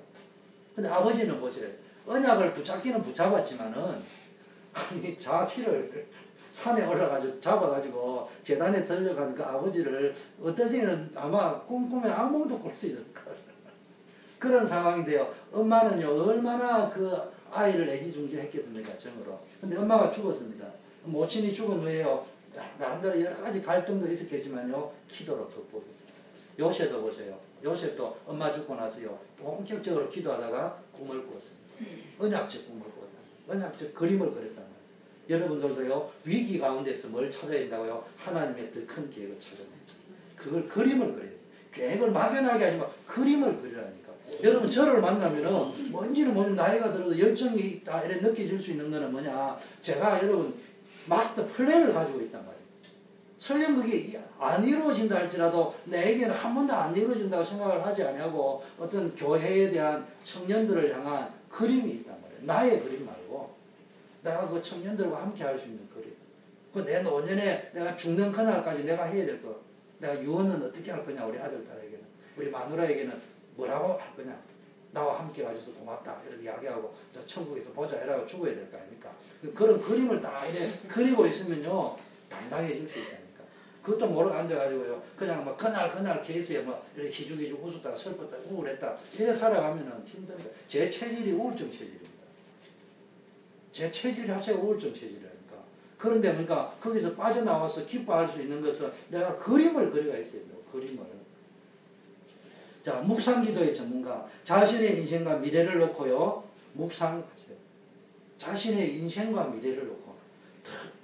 근데 아버지는 보세요. 언약을 붙잡기는 붙잡았지만은 아니 자기를 산에 올라가지고 잡아가지고 재단에 들려가는 그 아버지를 어떨 때는 아마 꿈꾸면 악몽도 꿀 수 있을 거예요. 그런 상황인데요. 엄마는요 얼마나 그 아이를 애지중지했겠습니까 정으로. 근데 엄마가 죽었습니다. 모친이 죽은 후에요 나름대로 여러 가지 갈등도 있었겠지만요 기도로 극복했어요. 요셉도 보세요. 요셉도 엄마 죽고 나서요 본격적으로 기도하다가 꿈을 꾸었습니다. 언약적 꿈을 꾸었다. 언약적 그림을 그렸단 말이에요. 여러분들도요 위기 가운데서 뭘 찾아야 된다고요? 하나님의 더 큰 계획을 찾아야 됩니다. 그걸 그림을 그려야 돼요. 계획을 막연하게 하지 마. 그림을 그리라니까. 여러분 저를 만나면은 뭔지는 모르는 나이가 들어도 열정이 있다 이렇게 느껴질 수 있는 거는 뭐냐? 제가 여러분 마스터 플랜을 가지고 있단 말이에요. 설령 그게 안 이루어진다 할지라도 내에게는 한 번도 안 이루어진다고 생각을 하지 않냐고 어떤 교회에 대한 청년들을 향한 그림이 있단 말이에요. 나의 그림 말고 내가 그 청년들과 함께 할 수 있는 그림. 그 내 노년에 내가 죽는 그날까지 내가 해야 될 거. 내가 유언은 어떻게 할 거냐 우리 아들 딸에게는. 우리 마누라에게는 뭐라고 할 거냐. 나와 함께 가줘서 고맙다 이렇게 이야기하고 저 천국에서 보자 이라고 죽어야 될 거 아닙니까? 그런 그림을 다 이래 그리고 있으면요 당당해질 수 있다니까. 그것도 모르고 앉아가지고요 그냥 막 그날 케이스에 뭐 이렇게 희죽희죽 웃었다가 슬펐다 우울했다 이래 살아가면은 힘든데 제 체질이 우울증 체질입니다. 제 체질 자체가 우울증 체질이라니까. 그런데 그러니까 거기서 빠져나와서 기뻐할 수 있는 것은 내가 그림을 그려가 있어야 돼요. 그림을. 자, 묵상기도의 전문가. 자신의 인생과 미래를 놓고요. 묵상하세요. 자신의 인생과 미래를 놓고.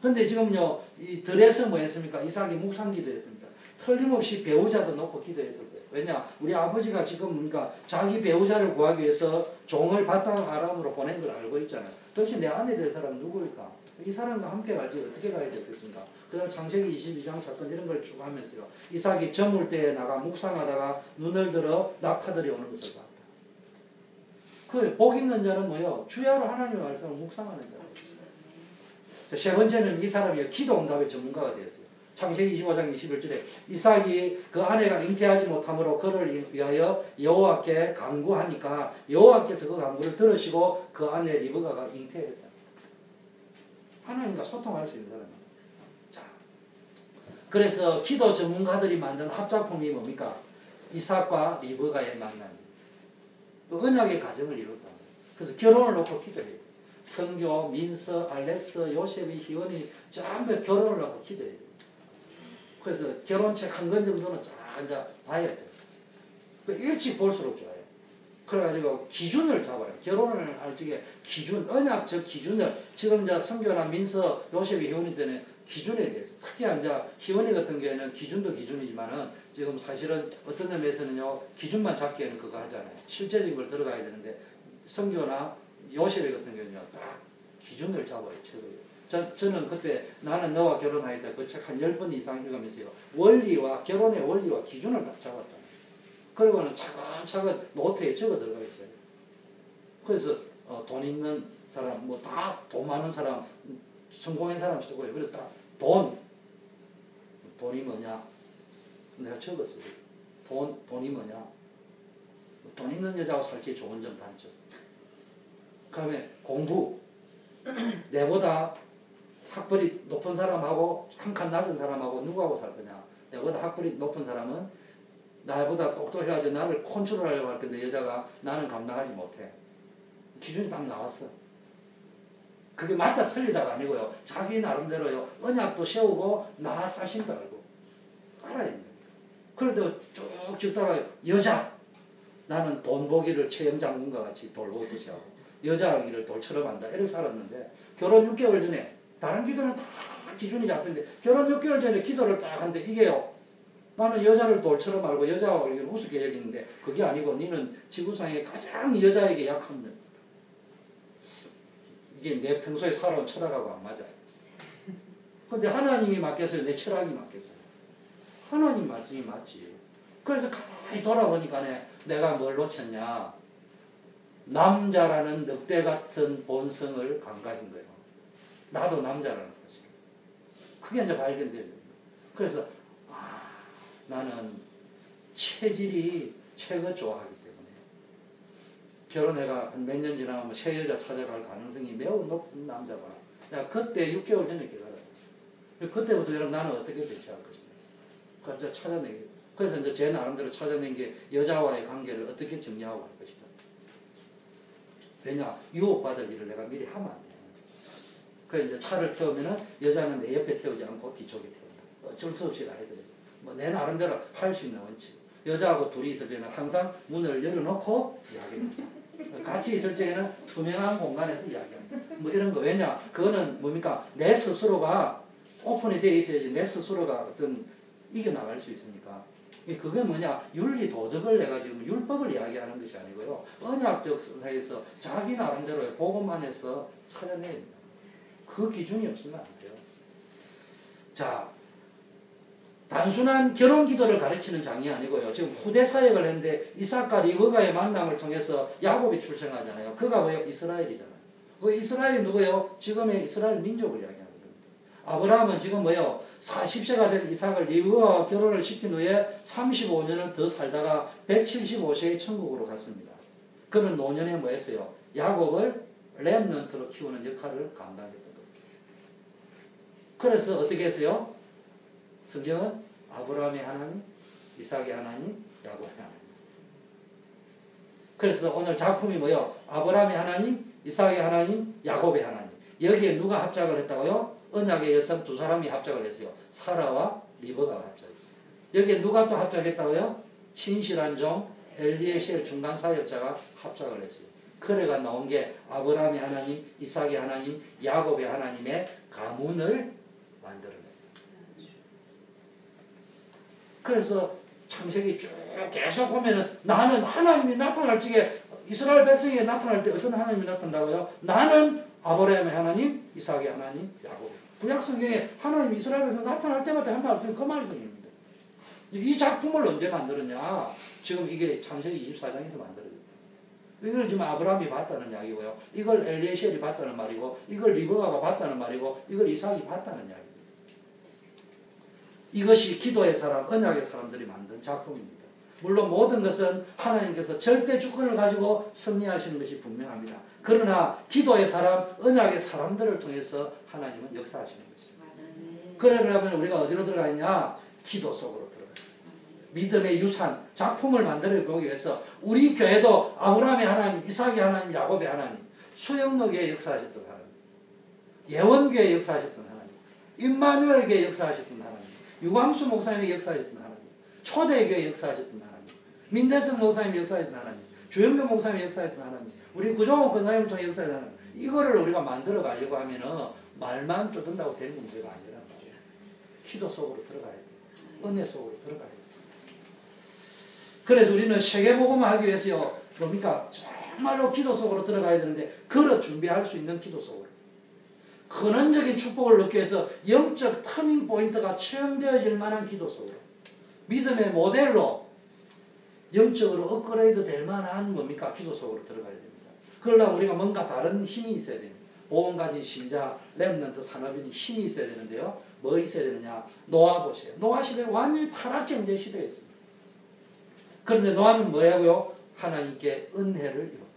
근데 지금요, 이 들에서 뭐 했습니까? 이삭이 묵상기도 했습니다. 틀림없이 배우자도 놓고 기도했었어요. 왜냐? 우리 아버지가 지금 그러니까 자기 배우자를 구하기 위해서 종을 바다로 아람으로 보낸 걸 알고 있잖아요. 도대체 내 아내 될 사람은 누구일까? 이 사람과 함께 갈지 어떻게 가야 되겠습니까? 그 다음 창세기 22장 사건 이런 걸 쭉 하면서요. 이삭이 저물 때에 나가 묵상하다가 눈을 들어 낙타들이 오는 것을 봤다. 그 복 있는 자는 뭐요? 주야로 하나님의 말씀을 묵상하는 자. 세 번째는 이 사람이 기도 응답의 전문가가 되었어요. 창세기 25장 21절에 이삭이 그 아내가 잉태하지 못함으로 그를 위하여 여호와께 간구하니까 여호와께서 그 간구를 들으시고 그 아내 리브가가 잉태했다. 하나님과 소통할 수 있는 사람입니다. 자, 그래서 기도 전문가들이 만든 합작품이 뭡니까? 이삭과 리브가의 만남. 언약의 가정을 이뤘다. 그래서 결혼을 놓고 기도해요. 성교, 민서, 알렉스, 요셉이, 희원이 전부 결혼을 놓고 기도해요. 그래서 결혼책 한 권 정도는 쫙 이제 봐야 돼요. 그 일찍 볼수록 좋아요. 그래가지고 기준을 잡아요. 결혼을 할 적에 기준, 언약적 기준을 지금 이제 성교나 민서, 요셉이 희원이 때는 기준에 대해서 특히 이제 희원이 같은 경우에는 기준도 기준이지만은 지금 사실은 어떤 점에서는요 기준만 잡기에는 그거 하잖아요. 실제적인 걸 들어가야 되는데 성교나 요셉이 같은 경우는요 딱 기준을 잡아요. 책을. 저는 그때 나는 너와 결혼하겠다 그 책 한 10번 이상 읽으면서요 원리와 결혼의 원리와 기준을 딱 잡았다. 그리고는 차근차근 노트에 적어 들어가 있어요. 그래서 돈 있는 사람, 뭐 다 돈 많은 사람, 성공한 사람 쓰고요. 그래서 딱 돈이 뭐냐? 내가 적었어요. 돈이 뭐냐? 돈 있는 여자하고 살기 좋은 점, 단점. 그 다음에 공부. 내보다 학벌이 높은 사람하고 한 칸 낮은 사람하고 누구하고 살 거냐? 내보다 학벌이 높은 사람은 나보다 똑똑해가지고 나를 컨트롤하려고 할 건데 여자가 나는 감당하지 못해. 기준이 딱 나왔어. 그게 맞다 틀리다가 아니고요. 자기 나름대로요. 언약도 세우고 나 자신도 알고 알아야 됩니다. 그래도 쭉 죽다가 여자 나는 돈 보기를 체험장군과 같이 돌보듯이 하고 여자하기를 돌처럼 한다. 이렇게 살았는데 결혼 6개월 전에 다른 기도는 다 기준이 잡혔는데 결혼 6개월 전에 기도를 딱 하는데 이게요. 나는 여자를 돌처럼 알고 여자와 우습게 여기는데 그게 아니고 너는 지구상에 가장 여자에게 약한 놈. 이게 내 평소에 살아온 철학하고 안 맞아요. 근데 하나님이 맡겼어요. 내 철학이 맡겼어요. 하나님 말씀이 맞지. 그래서 가만히 돌아보니까 내가 뭘 놓쳤냐. 남자라는 늑대 같은 본성을 간과한 거예요. 나도 남자라는 사실. 그게 이제 발견돼요. 그래서 나는 체질이 책을 좋아하기 때문에 결혼해가 한 몇 년 지나면 새 여자 찾아갈 가능성이 매우 높은 남자가 내가 그때 6개월 전에 깨달았어요. 그때부터 여러분 나는 어떻게 대처할 것인가. 그래서 찾아내기. 그래서 이제 제 나름대로 찾아낸 게 여자와의 관계를 어떻게 정리하고 할 것이다. 왜냐 유혹받을 일을 내가 미리 하면 안 돼. 그래서 이제 차를 태우면은 여자는 내 옆에 태우지 않고 뒤쪽에 태운다. 어쩔 수 없이 가야 돼. 뭐 내 나름대로 할 수 있는 원칙. 여자하고 둘이 있을 때는 항상 문을 열어놓고 이야기합니다. 같이 있을 때는 투명한 공간에서 이야기합니다. 뭐 이런 거. 왜냐? 그거는 뭡니까? 내 스스로가 오픈이 되어 있어야지 내 스스로가 어떤 이겨나갈 수 있으니까. 그게 뭐냐? 윤리 도덕을 내가 지금 율법을 이야기하는 것이 아니고요. 언약적 사이에서 자기 나름대로의 복음 안에서 찾아내야 됩니다. 그 기준이 없으면 안 돼요. 자. 단순한 결혼 기도를 가르치는 장이 아니고요. 지금 후대 사역을 했는데 이삭과 리브가의 만남을 통해서 야곱이 출생하잖아요. 그가 뭐예요? 이스라엘이잖아요. 그 이스라엘이 누구예요? 지금의 이스라엘 민족을 이야기하는 겁니다. 아브라함은 지금 뭐예요? 40세가 된 이삭을 리브가와 결혼을 시킨 후에 35년을 더 살다가 175세에 천국으로 갔습니다. 그는 노년에 뭐 했어요? 야곱을 렘넌트로 키우는 역할을 감당했던 겁니다. 그래서 어떻게 했어요? 성경은 아브라함의 하나님, 이삭의 하나님, 야곱의 하나님. 그래서 오늘 작품이 뭐예요? 아브라함의 하나님, 이삭의 하나님, 야곱의 하나님. 여기에 누가 합작을 했다고요? 언약의 여성 두 사람이 합작을 했어요. 사라와 리브가가 합작했어요. 여기에 누가 또 합작했다고요? 신실한 종 엘리에셀 중간 사역자가 합작을 했어요. 그래가 나온 게 아브라함의 하나님, 이삭의 하나님, 야곱의 하나님의 가문을 만들어내요. 그래서 창세기 쭉 계속 보면은 나는 하나님이 나타날 적에 이스라엘 백성에게 나타날 때 어떤 하나님이 나타난다고요? 나는 아브라함의 하나님, 이삭의 하나님, 야곱. 구약 성경에 하나님 이스라엘 백성 나타날 때마다 한 말씀 그 말씀입니다. 이 작품을 언제 만들었냐? 지금 이게 창세기 24장에서 만들어졌다. 이걸 지금 아브라함이 봤다는 이야기고요. 이걸 엘리에셀이 봤다는 말이고, 이걸 리브가가 봤다는 말이고, 이걸 이삭이 봤다는 이야기입니다. 이것이 기도의 사람, 언약의 사람들이 만든 작품입니다. 물론 모든 것은 하나님께서 절대 주권을 가지고 섭리하시는 것이 분명합니다. 그러나 기도의 사람, 언약의 사람들을 통해서 하나님은 역사하시는 것입니다. 그러려면 우리가 어디로 들어가 있냐? 기도 속으로 들어가 있습니다. 믿음의 유산, 작품을 만들어 보기 위해서 우리 교회도 아브라함의 하나님, 이삭의 하나님, 야곱의 하나님, 수영록에 역사하셨던 하나님, 예원교회에 역사하셨던 하나님, 임마누엘교회에 역사하셨던 하나님, 유광수 목사님의 역사하셨던 하나님, 초대교회에 역사하셨던 하나님, 민대성 목사님의 역사하셨던 하나님, 주영교 목사님의 역사하셨던 하나님, 우리 구종옥 권사님 통해 역사하셨던 하나님, 이거를 우리가 만들어 가려고 하면은 말만 떠든다고 되는 문제가 아니란 말이에요. 기도 속으로 들어가야 돼요. 은혜 속으로 들어가야 돼요. 그래서 우리는 세계복음을 하기 위해서요, 뭡니까? 정말로 기도 속으로 들어가야 되는데, 그걸 준비할 수 있는 기도 속으로. 근원적인 축복을 얻기 위해서 영적 터닝 포인트가 체험되어질 만한 기도 속으로. 믿음의 모델로 영적으로 업그레이드 될 만한 뭡니까? 기도 속으로 들어가야 됩니다. 그러려면 우리가 뭔가 다른 힘이 있어야 됩니다. 보험 가진 신자, 렘넌트 산업인이 힘이 있어야 되는데요. 뭐 있어야 되느냐? 노아 보세요. 노아 시대에 완전히 타락경제 시대였습니다. 그런데 노아는 뭐냐고요? 하나님께 은혜를 입었다.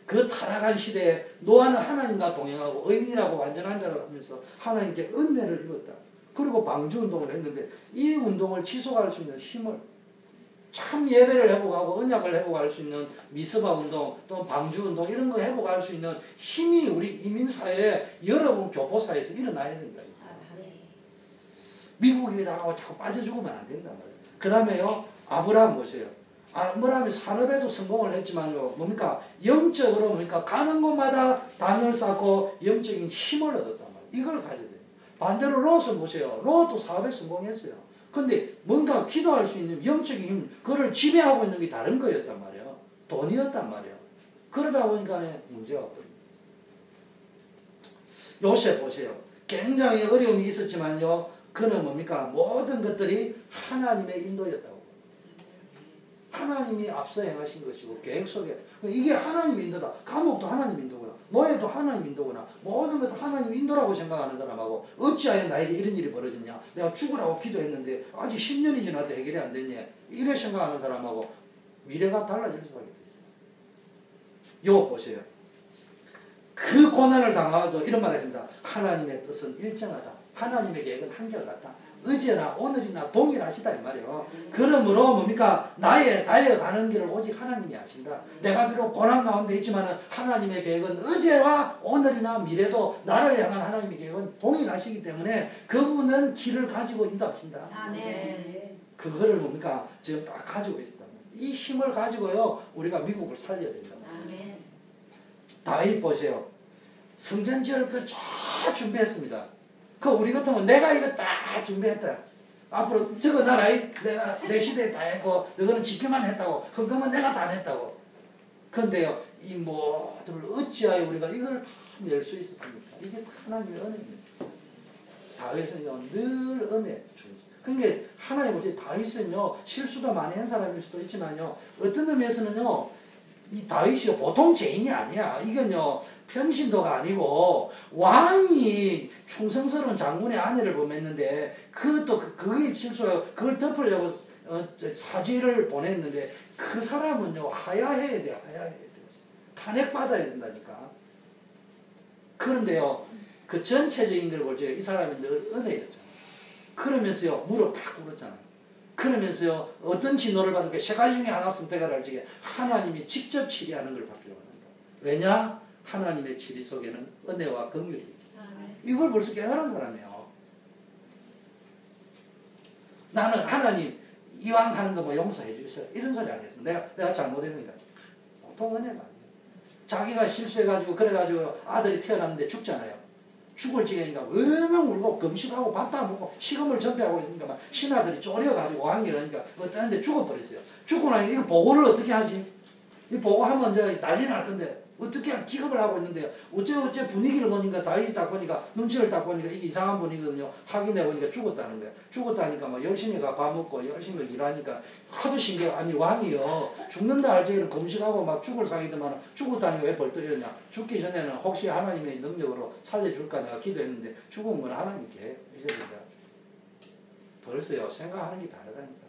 그 타락한 시대에 노아는 하나님과 동행하고 의인이라고 완전한 자라고 하면서 하나님께 은혜를 입었다. 그리고 방주운동을 했는데 이 운동을 지속할 수 있는 힘을, 참 예배를 회복하고 언약을 회복할 수 있는 미스바 운동 또 방주운동 이런 거 회복할 수 있는 힘이 우리 이민사회에 여러분 교포사회에서 일어나야 된다. 미국에 나가고 자꾸 빠져 죽으면 안 된단 말이에요. 그 다음에요, 아브라함 보세요. 아브라함이 산업에도 성공을 했지만요, 뭡니까? 영적으로 뭡니까? 가는 곳마다 단을 쌓고 영적인 힘을 얻었단 말이에요. 이걸 가져야 돼요. 반대로 롯은 보세요. 롯도 사업에 성공했어요. 근데 뭔가 기도할 수 있는 영적인 힘, 그걸 지배하고 있는 게 다른 거였단 말이에요. 돈이었단 말이에요. 그러다 보니까 문제가 없거든요. 요셉 보세요. 굉장히 어려움이 있었지만요, 그는 뭡니까? 모든 것들이 하나님의 인도였다고. 하나님이 앞서 행하신 것이고 계획 속에 이게 하나님의 인도다. 감옥도 하나님 인도구나. 노예도 하나님 인도구나. 모든 것도 하나님 인도라고 생각하는 사람하고 어찌하여 나에게 이런 일이 벌어졌냐. 내가 죽으라고 기도했는데 아직 10년이 지나도 해결이 안 됐냐. 이래 생각하는 사람하고 미래가 달라질 수밖에 없어요. 욥 보세요. 그 고난을 당하도 이런 말을 했습니다. 하나님의 뜻은 일정하다. 하나님의 계획은 한결같다. 어제나 오늘이나 동일하시다 이 말이에요. 그러므로 뭡니까? 나의 달려가는 길을 오직 하나님이 아신다. 내가 비록 고난 가운데 있지만 하나님의 계획은 어제와 오늘이나 미래도 나를 향한 하나님의 계획은 동일하시기 때문에 그분은 길을 가지고 인도하신다. 아멘. 그거를 뭡니까? 지금 딱 가지고 있다. 이 힘을 가지고요, 우리가 미국을 살려야 된다. 아멘. 다윗 보세요. 성전 지을 거 쫙 준비했습니다. 그 우리 같으면 내가 이거 다 준비했다. 앞으로 저거 나라 내가 내 시대에 다 했고 너는 지켜만 했다고. 그거만 내가 다 했다고. 그런데요, 이 모든 어찌하여 우리가 이걸 다 낼 수 있었습니까? 이게 하나님의 은혜입니다. 다윗은요 늘 은혜 주죠. 그러니까 하나님 보세요. 다윗은요 실수도 많이 한 사람일 수도 있지만요, 어떤 의미에서는요 이 다윗이 보통 죄인이 아니야. 이건요 편신도가 아니고 왕이 충성스러운 장군의 아내를 범했는데 그것도 그게 실수예요. 그걸 덮으려고 사지를 보냈는데 그 사람은요 하야해야 돼요. 하야해야 돼요. 탄핵받아야 된다니까. 그런데요 그 전체적인 걸 볼 때 이 사람이 늘 은혜였잖아요. 그러면서요 무릎 탁 꿇었잖아요. 그러면서요 어떤 진노를 받을 게 세 가지 중에 하나 선택을 할 적에 하나님이 직접 치리하는 걸 받기로 합니다. 왜냐? 하나님의 치리 속에는 은혜와 긍휼이 있기 때문에. 이걸 벌써 깨달은 사람이에요. 나는 하나님 이왕 하는 거 뭐 용서해 주셔 이런 소리 안 했습니다. 내가 잘못했으니까. 보통 은혜가 아니에요. 자기가 실수해가지고 그래가지고 아들이 태어났는데 죽잖아요. 죽을 지경이니까 얼마나 울고 금식하고 밥도 안 먹고 식음을 전폐하고 있으니까 막 신하들이 쫄여가지고 왕이 이러니까 어쩌는데 죽어버렸어요. 죽고 나니 이거 보고를 어떻게 하지? 이 보고하면 이제 난리 날 건데 어떻게 기겁을 하고 있는데요. 어째 분위기를 보니까 다윗이 딱 보니까 눈치를 딱 보니까 이게 이상한 분위기거든요. 확인해 보니까 죽었다는 거예요. 죽었다니까 막 열심히 밥 먹고 열심히 일하니까 하도 신기해. 아니 왕이요 죽는다 할 적에는 금식하고 막 죽을 상이더만 죽었다니까 왜 벌떡 이러냐. 죽기 전에는 혹시 하나님의 능력으로 살려줄까 내가 기도했는데 죽은 건 하나님께 이러니까 벌써요 생각하는 게 다르다니까.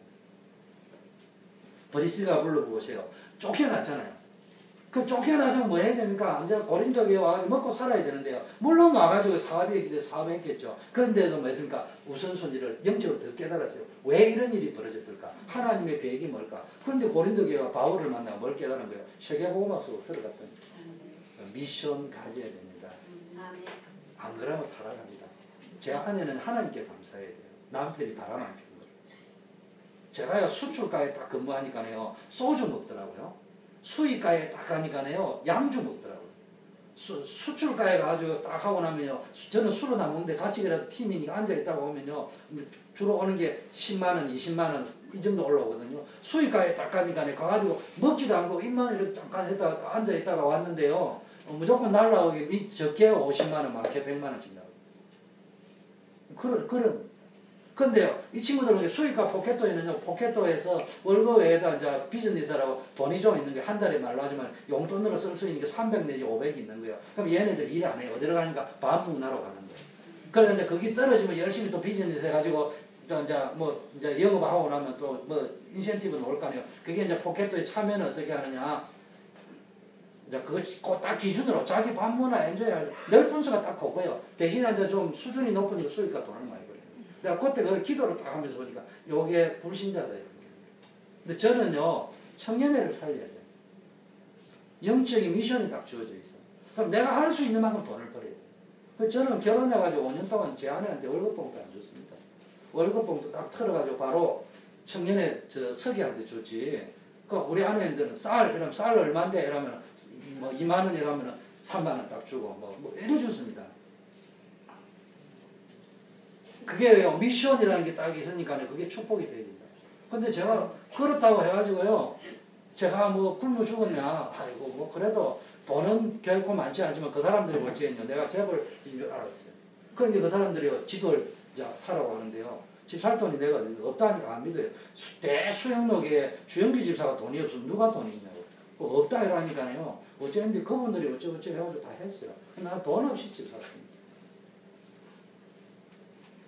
브리스가 불러보세요. 쫓겨났잖아요. 그 쫓겨나서 뭐 해야 됩니까? 이제 고린도에 와가지고 먹고 살아야 되는데요. 물론 와가지고 사업했겠죠. 그런데도 뭐 했습니까? 우선순위를 영적으로 더 깨달았어요. 왜 이런 일이 벌어졌을까? 하나님의 계획이 뭘까? 그런데 고린도교회가 바울을 만나고 뭘 깨달은 거예요? 세계복음학 속으로 들어갔더니 미션 가져야 됩니다. 안 그러면 타락합니다. 제 아내는 하나님께 감사해야 돼요. 남편이 바람 안 피는 거예요. 제가요 수출가에 딱 근무하니까요 소주 먹더라고요. 수입가에 딱 가니까요 양주 먹더라고요. 수출가에 가가지고 딱 하고 나면요 저는 술은 안 먹는데 같이 그래도 팀이니까 앉아있다고 하면요 주로 오는 게 10만원 20만원 이 정도 올라오거든요. 수입가에 딱 가니까 가가지고 먹지도 않고 입만 이렇게 잠깐 했다가 앉아있다가 왔는데요 무조건 날라오게 적게 50만원 많게 100만원씩 나와요. 근데요, 이 친구들은 수익과 포켓도에는요, 포켓도에서 월급 외에다 이제 비즈니스라고 돈이 좀 있는 게 한 달에 말로 하지만 용돈으로 쓸 수 있는 게 300 내지 500이 있는 거예요. 그럼 얘네들 일 안 해요. 어디로 가니까 반품나러 가는 거예요. 그런데 거기 떨어지면 열심히 또 비즈니스 해가지고, 이제 영업하고 나면 또 뭐 인센티브 나올 거 아니에요. 그게 이제 포켓도에 차면은 어떻게 하느냐. 이제 그거 딱 기준으로 자기 반문화 엔조이할 늘 분수가 딱 그거예요. 대신에 이제 좀 수준이 높으니까 수익과 돈을 많이 벌어요. 내가 그때 그걸 기도를 딱 하면서 보니까 요게 불신자다. 근데 저는요 청년회를 살려야 돼요. 영적인 미션이 딱 주어져 있어. 그럼 내가 할 수 있는 만큼 돈을 벌어야 돼요. 저는 결혼해가지고 5년 동안 제 아내한테 월급봉도 안 줬습니다. 월급봉도 딱 털어가지고 바로 청년회 서기한테 줬지. 그 우리 아내들은 이러면 쌀 얼마인데 이러면 뭐 2만 원이라면 3만 원 딱 주고 뭐 이래 줬습니다. 그게 왜요? 미션이라는 게 딱 있으니까 그게 축복이 되야 된다. 근데 제가 그렇다고 해가지고요. 제가 뭐 굶어 죽었냐. 아이고 뭐 그래도 돈은 결코 많지 않지만 그 사람들이 볼 때는요. 내가 재벌인 줄 알았어요. 그런데 그 사람들이요. 지도를 사라고 하는데요. 집 살 돈이 내가 없다니까 안 믿어요. 대수영록에 주영기 집사가 돈이 없으면 누가 돈이 있냐고. 없다 이러니까요. 어쨌는데 그분들이 어쩌고저쩌고 해가지고 다 했어요. 나 돈 없이 집 살았습니다.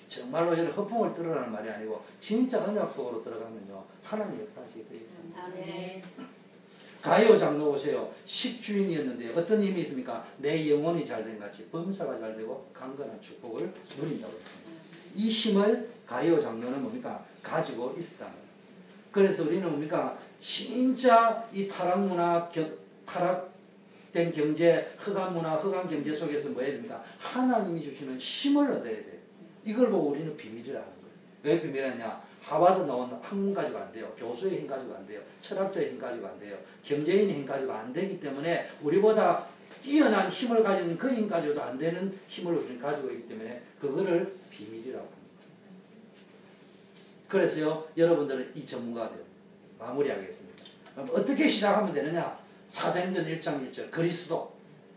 정말로 저는 허풍을 들으라는 말이 아니고 진짜 언약 속으로 들어가면요. 하나님 역사하시게 되겠다. 가이오 장로 보세요. 식주인이었는데 어떤 힘이 있습니까? 내 영혼이 잘된 같이 범사가 잘되고 강건한 축복을 누린다고 했습니다. 이 힘을 가이오 장로는 뭡니까? 가지고 있었다는 거예요. 그래서 우리는 뭡니까? 진짜 이 타락문화, 타락된 경제, 흑암문화, 흑암경제 속에서 뭐 해야 됩니까? 하나님이 주시는 힘을 얻어야 돼요. 이걸 보고 우리는 비밀이라는 거예요. 왜 비밀이냐? 하버드 나온 학문 가지고 안 돼요. 교수의 힘 가지고 안 돼요. 철학자의 힘 가지고 안 돼요. 경제인의 힘 가지고 안 되기 때문에 우리보다 뛰어난 힘을 가진 그 힘 가지고도 안 되는 힘을 우리는 가지고 있기 때문에 그거를 비밀이라고 합니다. 그래서요, 여러분들은 이 전문가가 돼요. 마무리하겠습니다. 그럼 어떻게 시작하면 되느냐? 사도행전 1장 1절 그리스도.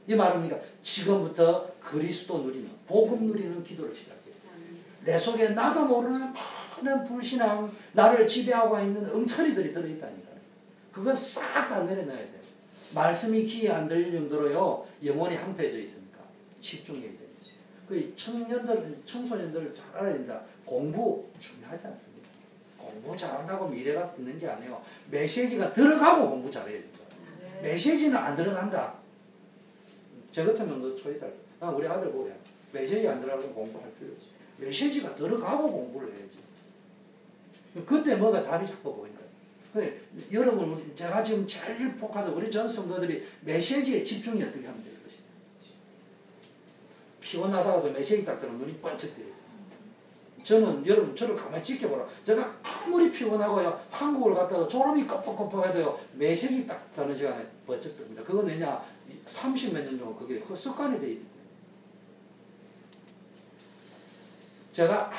이 말입니다. 지금부터 그리스도 누리는, 복음 누리는 기도를 시작해요. 내 속에 나도 모르는 많은 불신앙, 나를 지배하고 있는 엉터리들이 들어있다니까요. 그거 싹 다 내려놔야 돼요. 말씀이 귀에 안 들릴 정도로요, 영혼이 항폐해져 있으니까 집중해야 돼요. 그 청소년들 잘 알아야 된다. 공부 중요하지 않습니다. 공부 잘한다고 미래가 있는 게 아니에요. 메시지가 들어가고 공부 잘해야 된다. 메시지는 안 들어간다. 저 같으면 너 초이살. 우리 아들 보래. 메시지 안 들어가면 공부할 필요 없어. 메시지가 들어가고 공부를 해야지. 그때 뭐가 답이 자꾸 보인다. 여러분, 제가 지금 제일 폭하던 우리 전 성도들이 메시지에 집중이 어떻게 하면 될 것이다. 피곤하다가도 메시지 딱 들으면 눈이 번쩍 뜨요. 저는 여러분 저를 가만히 지켜보라. 제가 아무리 피곤하고요 한국을 갔다가 졸음이 꺼벅꺼벅해도요 메시지 딱 듣는 시간에 번쩍 뜹니다. 그건 왜냐 30몇 년 동안 그게 습관이 돼 있기 때문에. 제가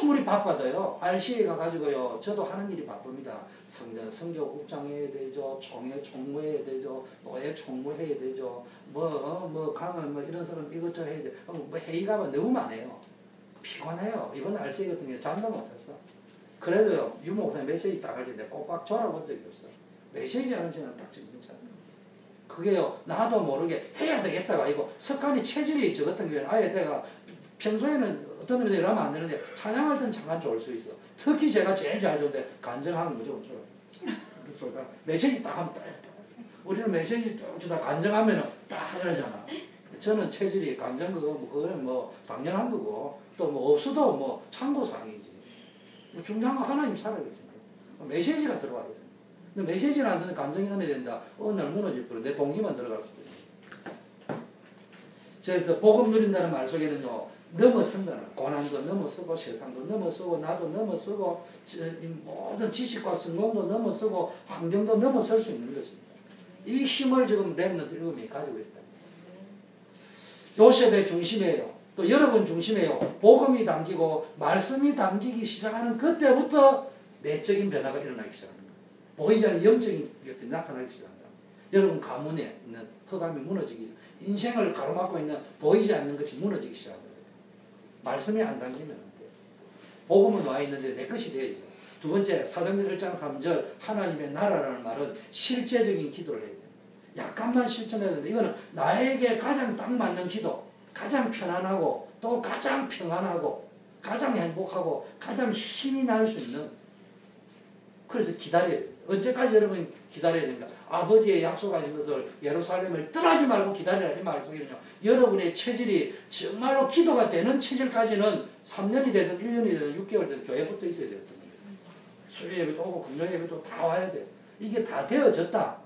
아무리 바빠도요 RCA 가가지고요 저도 하는 일이 바쁩니다. 성교국장 해야 되죠, 총무해야 되죠, 노예 총무해야 되죠, 가면 이런 사람 이것저것 해야 돼. 회의 가면 너무 많아요. 피곤해요. 이번 RCA 같은 경우에 잠도 못 잤어. 그래도요, 유목사님 메시지 딱 할 때 꼬박 졸아본 적이 없어. 메시지 하는 시간은 딱 정신 차려. 그게요, 나도 모르게 해야 되겠다가 아니고 습관이 체질이 있죠. 같은 경우에는 아예 내가 평소에는 어떤 일이 일하면 안 되는데 찬양할 때는 잠깐 졸 수 있어. 특히 제가 제일 잘 좋은데 간증하는 무조건 졸아. 메시지 딱 하면 딱. 우리는 메시지 쭉 간증하면은 딱 그러잖아. 저는 체질이 간증 그거는 당연한 거고. 또 없어도 참고사항이지. 중요한 건 하나님 살아야겠지. 메시지가 들어와야 돼. 근데 메시지는 안 되는 감정이 은혜 된다. 어느 날 무너질 거야. 내 동기만 들어갈 수도 있어. 그래서 복음 누린다는 말 속에는요. 넘어선다는 고난도 넘어서고 세상도 넘어서고 나도 넘어서고 모든 지식과 성공도 넘어서고 환경도 넘어설 수 있는 것입니다. 이 힘을 지금 렘넌트 일곱이 가지고 있다. 요셉의 중심이에요. 또 여러분 중심이에요. 복음이 담기고 말씀이 담기기 시작하는 그때부터 내적인 변화가 일어나기 시작합니다. 보이지 않는 영적인 것들이 나타나기 시작합니다. 여러분 가문에 있는 흑암이 무너지기 인생을 가로막고 있는 보이지 않는 것이 무너지기 시작합니다. 말씀이 안 담기면 안 돼요. 복음은 와 있는데 내 것이 돼야죠. 두 번째 사도행전 1장 3절 하나님의 나라라는 말은 실제적인 기도를 해야 돼요. 약간만 실천해야 되는데 이거는 나에게 가장 딱 맞는 기도, 가장 편안하고 또 가장 평안하고 가장 행복하고 가장 힘이 날 수 있는, 그래서 기다려야 돼요. 언제까지 여러분 기다려야 됩니까? 아버지의 약속하신 것을 예루살렘을 떠나지 말고 기다리라 이 말 속에는요. 여러분의 체질이 정말로 기도가 되는 체질까지는 3년이 되든 1년이 되든 6개월 되든 교회에 붙어 있어야 되거든요. 수요 예배도 오고 금요 예배도 다 와야 돼요. 이게 다 되어졌다.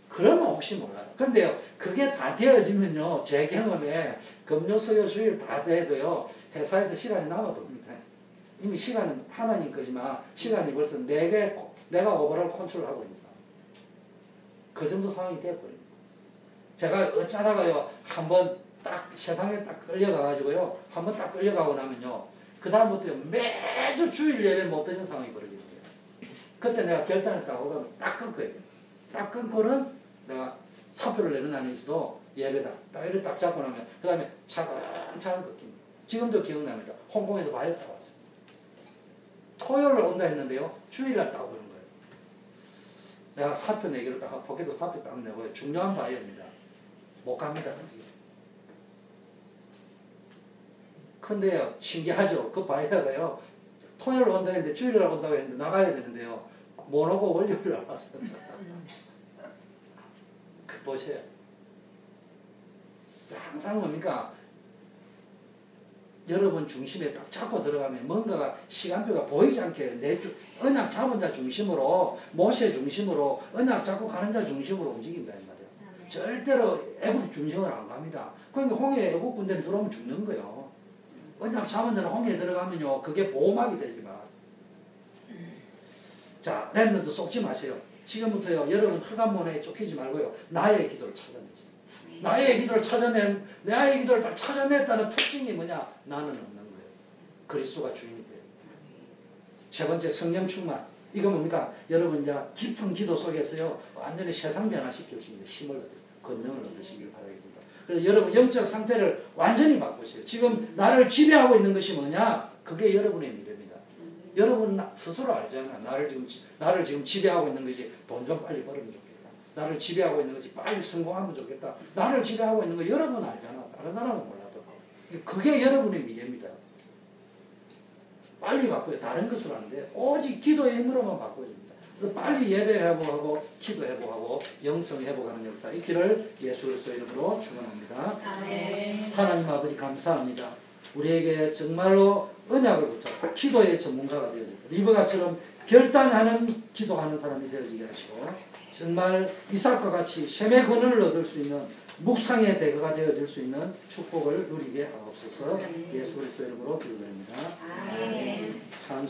그러면 혹시 몰라요. 근데요, 그게 다 되어지면요, 제 경험에 금요, 수요, 주일 다 돼도요, 회사에서 시간이 남아듭니다. 이미 시간은 하나님 거지만, 시간이 벌써 내가 오버all 컨트롤하고 있는 상황. 그 정도 상황이 되어버립니다. 제가 어쩌다가요, 한번 딱 세상에 딱 끌려가가지고요, 한번 딱 끌려가고 나면요, 그다음부터 매주 주일 예배 못 드는 상황이 벌어지는 거예요. 그때 내가 결단을 딱 하고 딱 끊고요. 딱 끊고는 내가 사표를 내는 날이 있어도 예배다. 딱 이렇게 딱 잡고 나면 그 다음에 차근차근 걷깁니다. 지금도 기억납니다. 홍콩에서 마이어가 왔어요. 토요일을 온다 했는데요. 주일날 딱 오는 거예요. 내가 사표 내기로 딱 포켓도 사표 딱 내고요. 중요한 바이어입니다. 못 갑니다. 근데요. 신기하죠. 그 바이어가요. 토요일 온다 했는데 주일날 온다고 했는데 나가야 되는데요. 못 오고 월요일 날 왔어요. 보세요. 항상 뭡니까? 여러분 중심에 딱 잡고 들어가면 뭔가가 시간표가 보이지 않게 언약 잡은 자 중심으로 모세 중심으로 언약 잡고 가는 자 중심으로 움직인다 이 말이에요. 절대로 애국 중심으로 안 갑니다. 그러니까 홍해에 애국 군대를 들어오면 죽는 거예요. 언약 잡은 자는 홍해에 들어가면요 그게 보호막이 되지만 자 렘넌트 속지 마세요. 지금부터요, 여러분 흑암문에 쫓기지 말고요, 나의 기도를 찾아내지. 나의 기도를 나의 기도를 딱 찾아냈다는 특징이 뭐냐? 나는 없는 거예요. 그리스도가 주인이 돼요. 세 번째, 성령 충만. 이거 뭡니까? 여러분, 이제 깊은 기도 속에서요, 완전히 세상 변화시킬 수 있는 힘을 얻어요. 권능을 얻으시길 바라겠습니다. 그래서 여러분, 영적 상태를 완전히 바꾸세요. 지금 나를 지배하고 있는 것이 뭐냐? 그게 여러분의 미래입니다. 여러분 스스로 알잖아. 나를 지금 지배하고 있는 것이 돈 좀 빨리 벌으면 좋겠다. 나를 지배하고 있는 것이 빨리 성공하면 좋겠다. 나를 지배하고 있는 거 여러분 알잖아. 다른 사람은 몰라도. 그게 여러분의 미래입니다. 빨리 바꿔요. 다른 것으로 안 돼. 오직 기도의 힘으로만 바꿔줍니다. 그래서 빨리 예배 회복하고 기도 회복하고 영성 회복하는 역사 있기를 예수 그리스도의 이름으로 축원합니다. 아멘. 하나님 아버지 감사합니다. 우리에게 정말로 언약을 붙잡고 기도의 전문가가 되어져서 리브가처럼 결단하는 기도하는 사람이 되어지게 하시고 정말 이삭과 같이 셈의 권을 얻을 수 있는 묵상의 대가가 되어질 수 있는 축복을 누리게 하옵소서. 예수 그리스도의 이름으로 기도드립니다. 아멘. 찬송